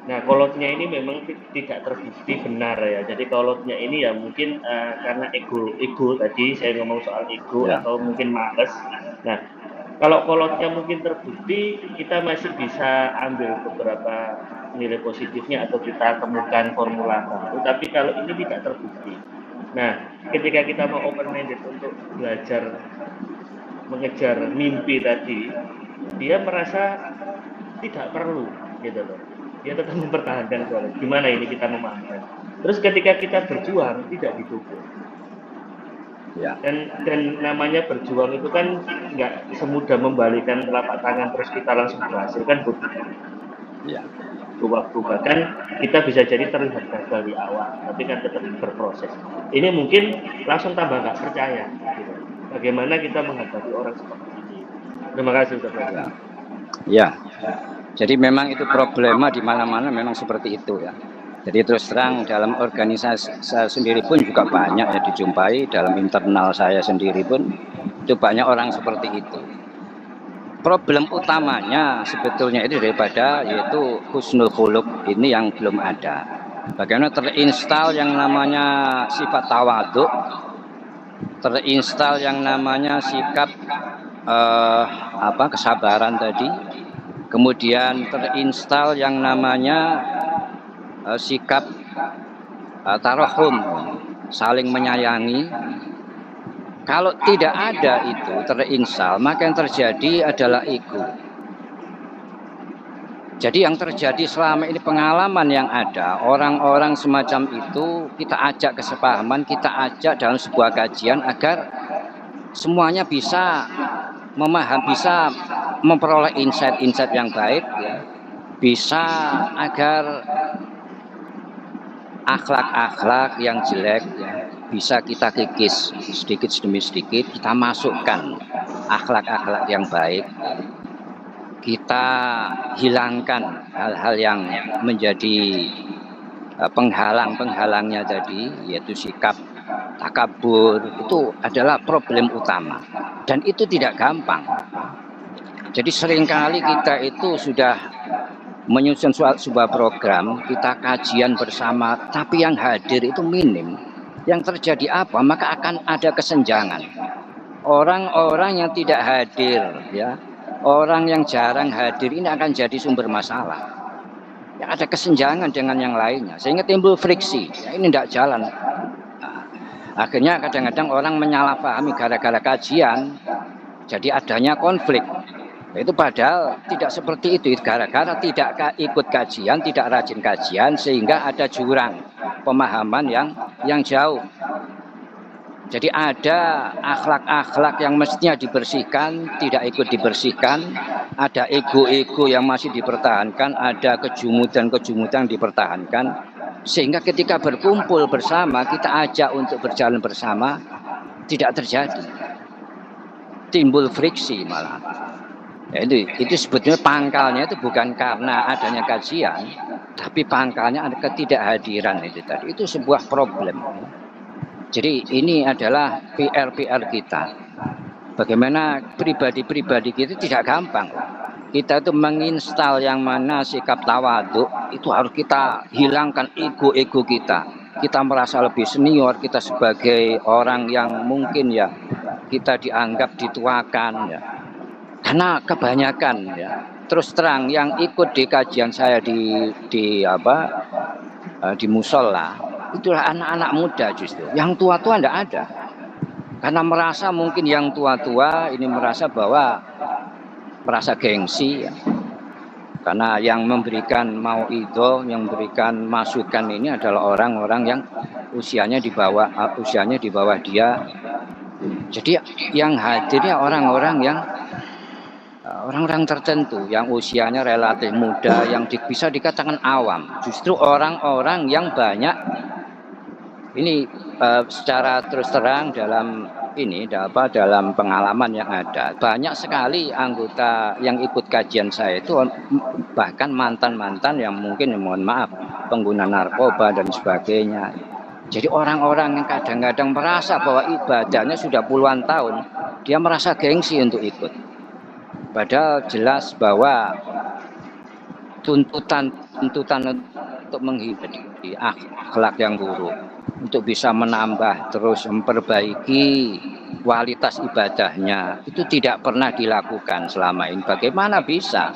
Speaker 5: Nah, kolotnya ini memang tidak terbukti benar ya. Jadi kolotnya ini ya mungkin karena ego tadi saya ngomong soal ego
Speaker 2: Ya.
Speaker 5: atau mungkin males. Nah, kalau kolotnya mungkin terbukti, kita masih bisa ambil beberapa nilai positifnya atau kita temukan formula baru. Tapi kalau ini tidak terbukti. Nah, ketika kita mau open minded untuk belajar mengejar mimpi tadi, dia merasa tidak perlu gitu loh. Dia tetap mempertahankan soalnya. Gimana ini kita memahamkan? Terus ketika kita berjuang tidak didukung.
Speaker 2: Ya.
Speaker 5: Dan namanya berjuang itu kan nggak semudah membalikan telapak tangan terus kita langsung berhasil kan butuh
Speaker 2: Ya.
Speaker 5: waktu, bahkan kita bisa jadi terlihat gagal di awal tapi kan tetap berproses. Ini mungkin langsung tambah nggak percaya gitu. Bagaimana kita menghadapi orang seperti ini? Terima kasih Ustaz.
Speaker 2: Ya. Jadi memang itu problema di mana-mana memang seperti itu ya. Jadi terus terang dalam organisasi saya sendiri pun juga banyak ya dijumpai, dalam internal saya sendiri pun itu banyak orang seperti itu. Problem utamanya sebetulnya itu daripada yaitu husnul khuluq ini yang belum ada. Bagaimana terinstall yang namanya sifat tawadhu, terinstall yang namanya sikap kesabaran tadi, kemudian terinstall yang namanya sikap tarahum, saling menyayangi. Kalau tidak ada itu terinstall, maka yang terjadi adalah ego. Jadi yang terjadi selama ini pengalaman yang ada, orang-orang semacam itu kita ajak kesepahaman, kita ajak dalam sebuah kajian agar semuanya bisa memahami, bisa memperoleh insight-insight yang baik, ya. Bisa agar akhlak-akhlak yang jelek ya, bisa kita kikis sedikit demi sedikit, kita masukkan akhlak-akhlak yang baik, kita hilangkan hal-hal yang menjadi penghalangnya tadi, yaitu sikap takabur. Itu adalah problem utama dan itu tidak gampang. Jadi seringkali kita itu sudah menyusun sebuah program, kita kajian bersama, tapi yang hadir itu minim. Yang terjadi apa? Maka akan ada kesenjangan. Orang-orang yang tidak hadir, ya, orang yang jarang hadir ini akan jadi sumber masalah. Ya, ada kesenjangan dengan yang lainnya, sehingga timbul friksi. Ya, ini tidak jalan. Nah, akhirnya kadang-kadang orang menyalahpahami gara-gara kajian, jadi adanya konflik. Itu padahal tidak seperti itu, gara-gara tidak ikut kajian, tidak rajin kajian, sehingga ada jurang pemahaman yang jauh. Jadi ada akhlak-akhlak yang mestinya dibersihkan, tidak ikut dibersihkan, ada ego-ego yang masih dipertahankan, ada kejumudan-kejumudan dipertahankan, sehingga ketika berkumpul bersama, kita ajak untuk berjalan bersama, tidak terjadi. Timbul friksi malah. Ya, itu sebetulnya pangkalnya itu bukan karena adanya kajian, tapi pangkalnya ada ketidakhadiran itu tadi. Itu sebuah problem. Jadi ini adalah PR kita. Bagaimana pribadi-pribadi kita tidak gampang. Kita itu menginstal yang mana sikap tawadhu itu harus kita hilangkan ego-ego kita. Kita merasa lebih senior, kita sebagai orang yang mungkin ya kita dianggap dituakan ya. Karena kebanyakan ya, terus terang yang ikut di kajian saya di musola itulah anak-anak muda justru. Yang tua-tua tidak ada. Karena merasa mungkin yang tua-tua ini merasa gengsi ya. Karena yang memberikan mauidhah, yang memberikan masukan ini adalah orang-orang yang usianya di bawah dia. Jadi yang hadirnya orang-orang tertentu yang usianya relatif muda, yang bisa dikatakan awam. Justru orang-orang yang banyak ini secara terus terang dalam pengalaman yang ada, banyak sekali anggota yang ikut kajian saya itu bahkan mantan-mantan yang mungkin mohon maaf pengguna narkoba dan sebagainya. Jadi orang-orang yang kadang-kadang merasa bahwa ibadahnya sudah puluhan tahun, dia merasa gengsi untuk ikut. Padahal jelas bahwa tuntutan untuk menghindari akhlak yang buruk, untuk bisa menambah terus memperbaiki kualitas ibadahnya, itu tidak pernah dilakukan selama ini. Bagaimana bisa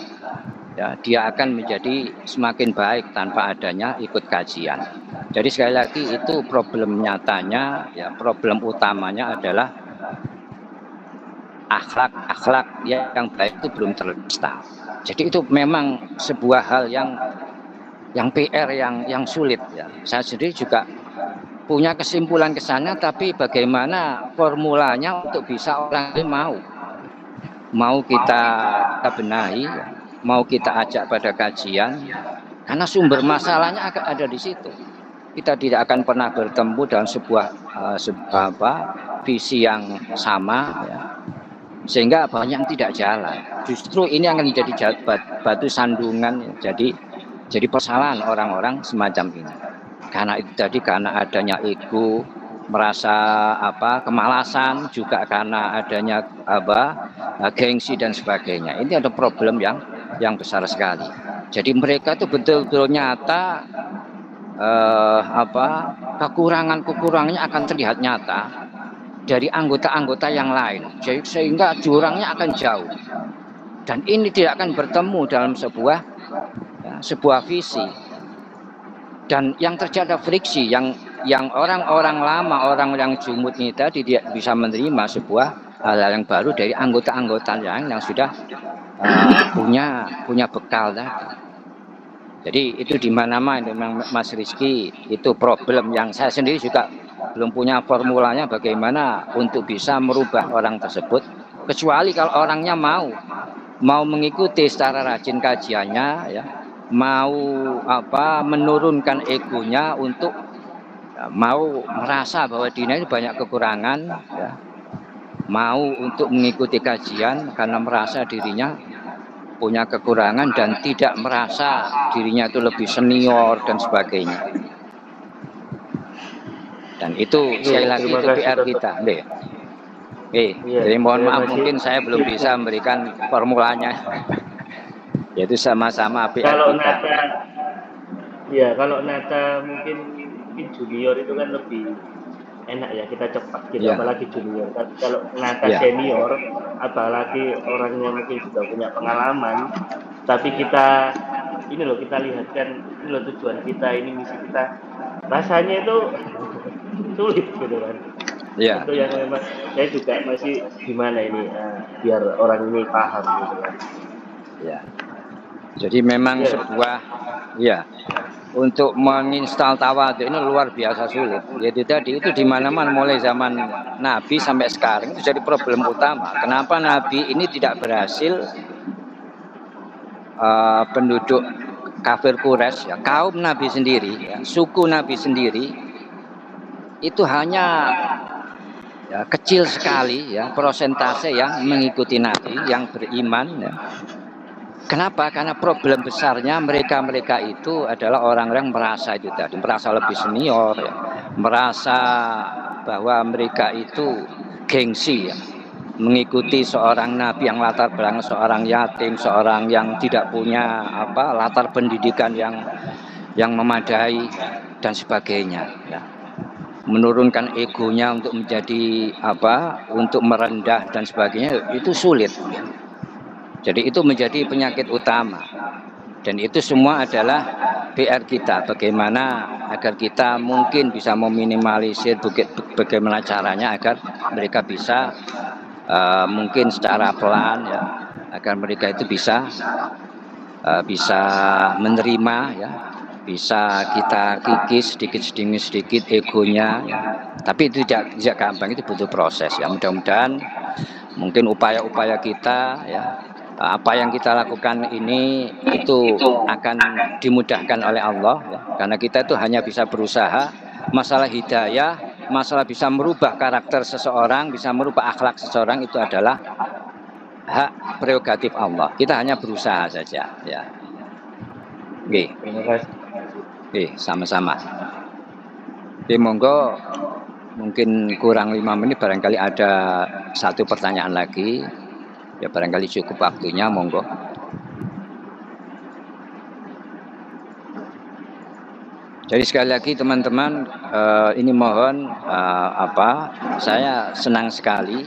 Speaker 2: ya, dia akan menjadi semakin baik tanpa adanya ikut kajian. Jadi sekali lagi itu problem nyatanya ya, problem utamanya adalah akhlak yang baik itu belum tercipta. Jadi itu memang sebuah hal yang PR yang sulit ya. Saya sendiri juga punya kesimpulan ke sana, tapi bagaimana formulanya untuk bisa orang ini mau kita benahi, mau kita ajak pada kajian, karena sumber masalahnya akan ada di situ. Kita tidak akan pernah bertemu dalam sebuah visi yang sama ya. Sehingga banyak yang tidak jalan. Justru ini akan menjadi batu sandungan, jadi persalahan orang-orang semacam ini. Karena itu tadi, karena adanya ego, merasa kemalasan, juga karena adanya gengsi dan sebagainya. Ini ada problem yang besar sekali. Jadi mereka itu betul-betul nyata kekurangannya akan terlihat nyata dari anggota-anggota yang lain, sehingga jurangnya akan jauh. Dan ini tidak akan bertemu dalam sebuah visi. Dan yang terjadi friksi, yang orang-orang lama, orang yang jumud ini tadi tidak bisa menerima sebuah hal yang baru dari anggota-anggota yang sudah punya bekal tadi. Jadi itu di mana-mana Mas Rizky, itu problem yang saya sendiri juga belum punya formulanya bagaimana untuk bisa merubah orang tersebut, kecuali kalau orangnya mau mengikuti secara rajin kajiannya ya, mau menurunkan egonya untuk mau merasa bahwa dirinya ini banyak kekurangan ya, mau untuk mengikuti kajian karena merasa dirinya punya kekurangan dan tidak merasa dirinya itu lebih senior dan sebagainya. Dan itu sekali lagi itu PR kita. Jadi mohon maaf mungkin saya belum bisa memberikan formulanya. Yaitu sama-sama PR kita.
Speaker 5: Kalau Nata mungkin junior itu kan lebih enak ya, kita cepat gitu, apalagi junior. Tapi kalau Nata senior, apalagi orang yang mungkin sudah punya pengalaman, tapi kita lihatkan ini loh tujuan kita, ini misi kita, rasanya itu sulit gitu kan. Itu yang memang saya juga masih gimana ini biar orang ini paham gitu kan.
Speaker 2: Jadi memang sebuah untuk menginstal tawadhu ini luar biasa sulit. Jadi tadi itu di mana-mana mulai zaman Nabi sampai sekarang itu jadi problem utama. Kenapa Nabi ini tidak berhasil penduduk kafir Quraisy ya, kaum Nabi sendiri ya, suku Nabi sendiri itu hanya kecil sekali ya persentase yang mengikuti Nabi, yang beriman ya. Kenapa? Karena problem besarnya mereka itu adalah orang-orang merasa itu tadi, merasa lebih senior ya, merasa bahwa mereka itu gengsi ya, mengikuti seorang nabi yang latar belakang seorang yatim, seorang yang tidak punya latar pendidikan yang memadai dan sebagainya ya. Menurunkan egonya untuk menjadi untuk merendah dan sebagainya itu sulit. Jadi itu menjadi penyakit utama. Dan itu semua adalah PR kita, bagaimana agar kita mungkin bisa meminimalisir bagaimana caranya agar mereka bisa mungkin secara pelan ya, agar mereka itu bisa menerima ya, bisa kita kikis sedikit egonya ya. Tapi itu tidak gampang, itu butuh proses ya. Mudah-mudahan mungkin upaya-upaya kita ya, apa yang kita lakukan ini itu akan dimudahkan oleh Allah ya. Karena kita itu hanya bisa berusaha. Masalah hidayah, masalah bisa merubah karakter seseorang, bisa merubah akhlak seseorang, itu adalah hak prerogatif Allah. Kita hanya berusaha saja ya. Oke. Oke, sama-sama. Oke, monggo, mungkin kurang 5 menit, barangkali ada satu pertanyaan lagi. Ya barangkali cukup waktunya, monggo. Jadi sekali lagi teman-teman, ini mohon saya senang sekali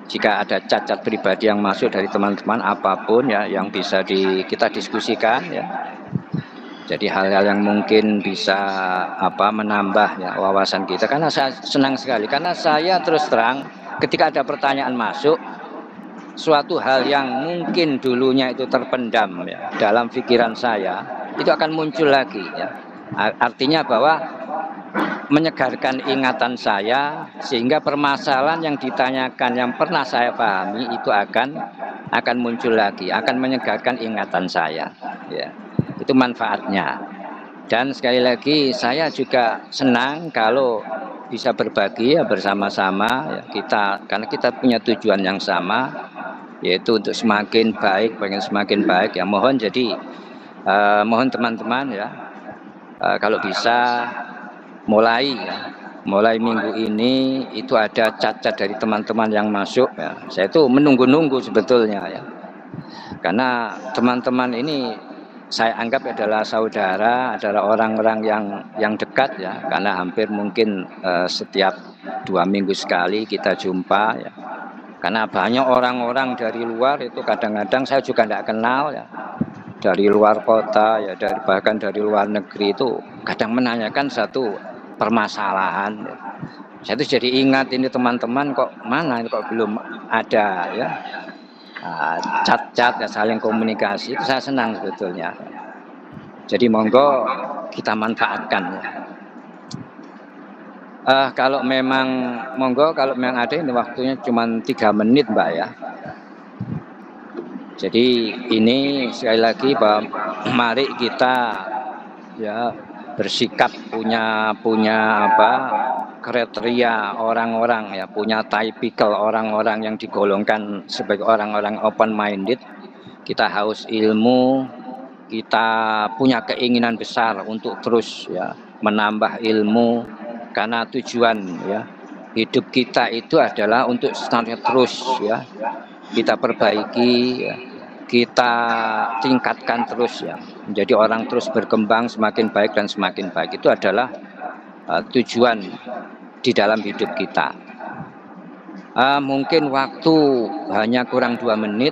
Speaker 2: jika ada cacat pribadi yang masuk dari teman-teman, apapun ya yang bisa kita diskusikan ya. Jadi hal-hal yang mungkin bisa menambah ya wawasan kita, karena saya senang sekali, karena saya terus terang ketika ada pertanyaan masuk, suatu hal yang mungkin dulunya itu terpendam ya dalam pikiran saya, itu akan muncul lagi ya. Artinya bahwa menyegarkan ingatan saya, sehingga permasalahan yang ditanyakan yang pernah saya pahami itu akan muncul lagi, akan menyegarkan ingatan saya ya. Itu manfaatnya. Dan sekali lagi saya juga senang kalau bisa berbagi ya bersama-sama ya, karena kita punya tujuan yang sama, yaitu untuk semakin baik, pengen semakin baik ya. Mohon mohon teman-teman ya, kalau bisa mulai minggu ini itu ada cacat dari teman-teman yang masuk ya. Saya itu menunggu-nunggu sebetulnya ya, karena teman-teman ini saya anggap adalah saudara, adalah orang-orang yang dekat ya, karena hampir mungkin setiap 2 minggu sekali kita jumpa ya. Karena banyak orang-orang dari luar itu kadang-kadang saya juga tidak kenal ya, dari luar kota ya, bahkan dari luar negeri, itu kadang menanyakan satu permasalahan ya. Saya itu jadi ingat ini teman-teman kok belum ada ya cat-cat ya, saling komunikasi, itu saya senang sebetulnya. Jadi monggo kita manfaatkan ya. Kalau memang ada, ini waktunya cuma 3 menit Mbak ya. Jadi ini sekali lagi bahwa mari kita ya bersikap punya kriteria orang-orang ya, punya tipikal orang-orang yang digolongkan sebagai orang-orang open minded. Kita haus ilmu, kita punya keinginan besar untuk terus ya menambah ilmu, karena tujuan ya hidup kita itu adalah untuk terus ya kita perbaiki ya, kita tingkatkan terus ya, menjadi orang terus berkembang semakin baik dan semakin baik. Itu adalah tujuan di dalam hidup kita. Mungkin waktu hanya kurang 2 menit,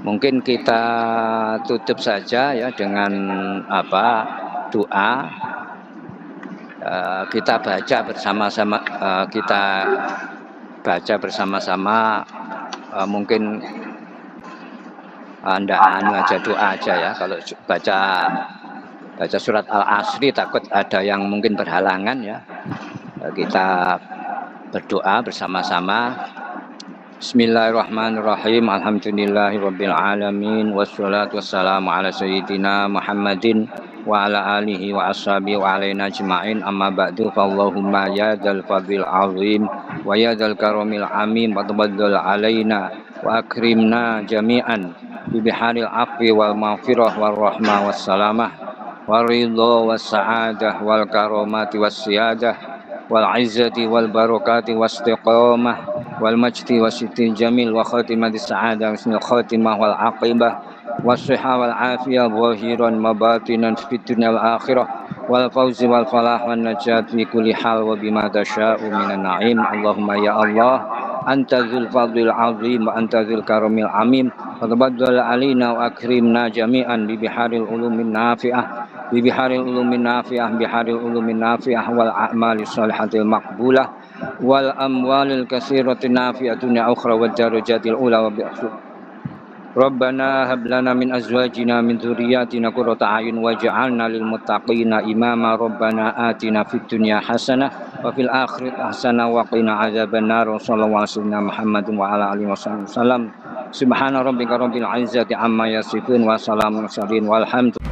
Speaker 2: mungkin kita tutup saja ya dengan doa. Kita baca bersama-sama, mungkin Anda aja doa aja ya. Kalau baca surat Al-Asri takut ada yang mungkin berhalangan ya. Kita berdoa bersama-sama. Bismillahirrahmanirrahim. Alhamdulillahirabbil alamin, wassalatu wassalamu ala sayyidina Muhammadin wa ala alihi wa ashabihi wa alaina ajma'in. Amma ba'du, fa Allahumma ya dzal fadlil azim wa ya dzal karamil amin, wa tabaddal alaina wa akrimna jami'an bi biharil afwi wal maghfirah war rahmah was salamah war ridha was sa'adah wal karamati was siyadah wal izzati wal barakati was istiqamah wal majdi wasyidil jamil wa khatimati sa'adah husnul khatimah wal aqibah wasihha wal afiyah zahiran mabatinan fid dunya wal akhirah wal fawzi wal falah wan najat fi kulli hal wa bima tasya'u minan na'im. Allahumma ya Allah, anta dzul fadlil azim wa anta dzul karamil amin, wa tabaddal alaina wa akrimna jami'an bi biharil ulumin nafi'ah biharil ulumin nafi'ah wal a'malis shalihatil maqbulah wal amwalil katsiratin nafi'ah dunya ukhra wad darajatil ula wa bi'su. Rabbana hab lana min azwajina min dzurriyyatina qurrata a'yun waj'alna lil muttaqina imama. Rabbana atina fid dunya hasanah wa fil akhirati hasanah wa qina adzabannar. Sallallahu alaihi wasallam Muhammadin wa ala alihi wasallam. Subhana rabbika rabbil izzati amma yasifun wa salamun mursalin walhamdulillah.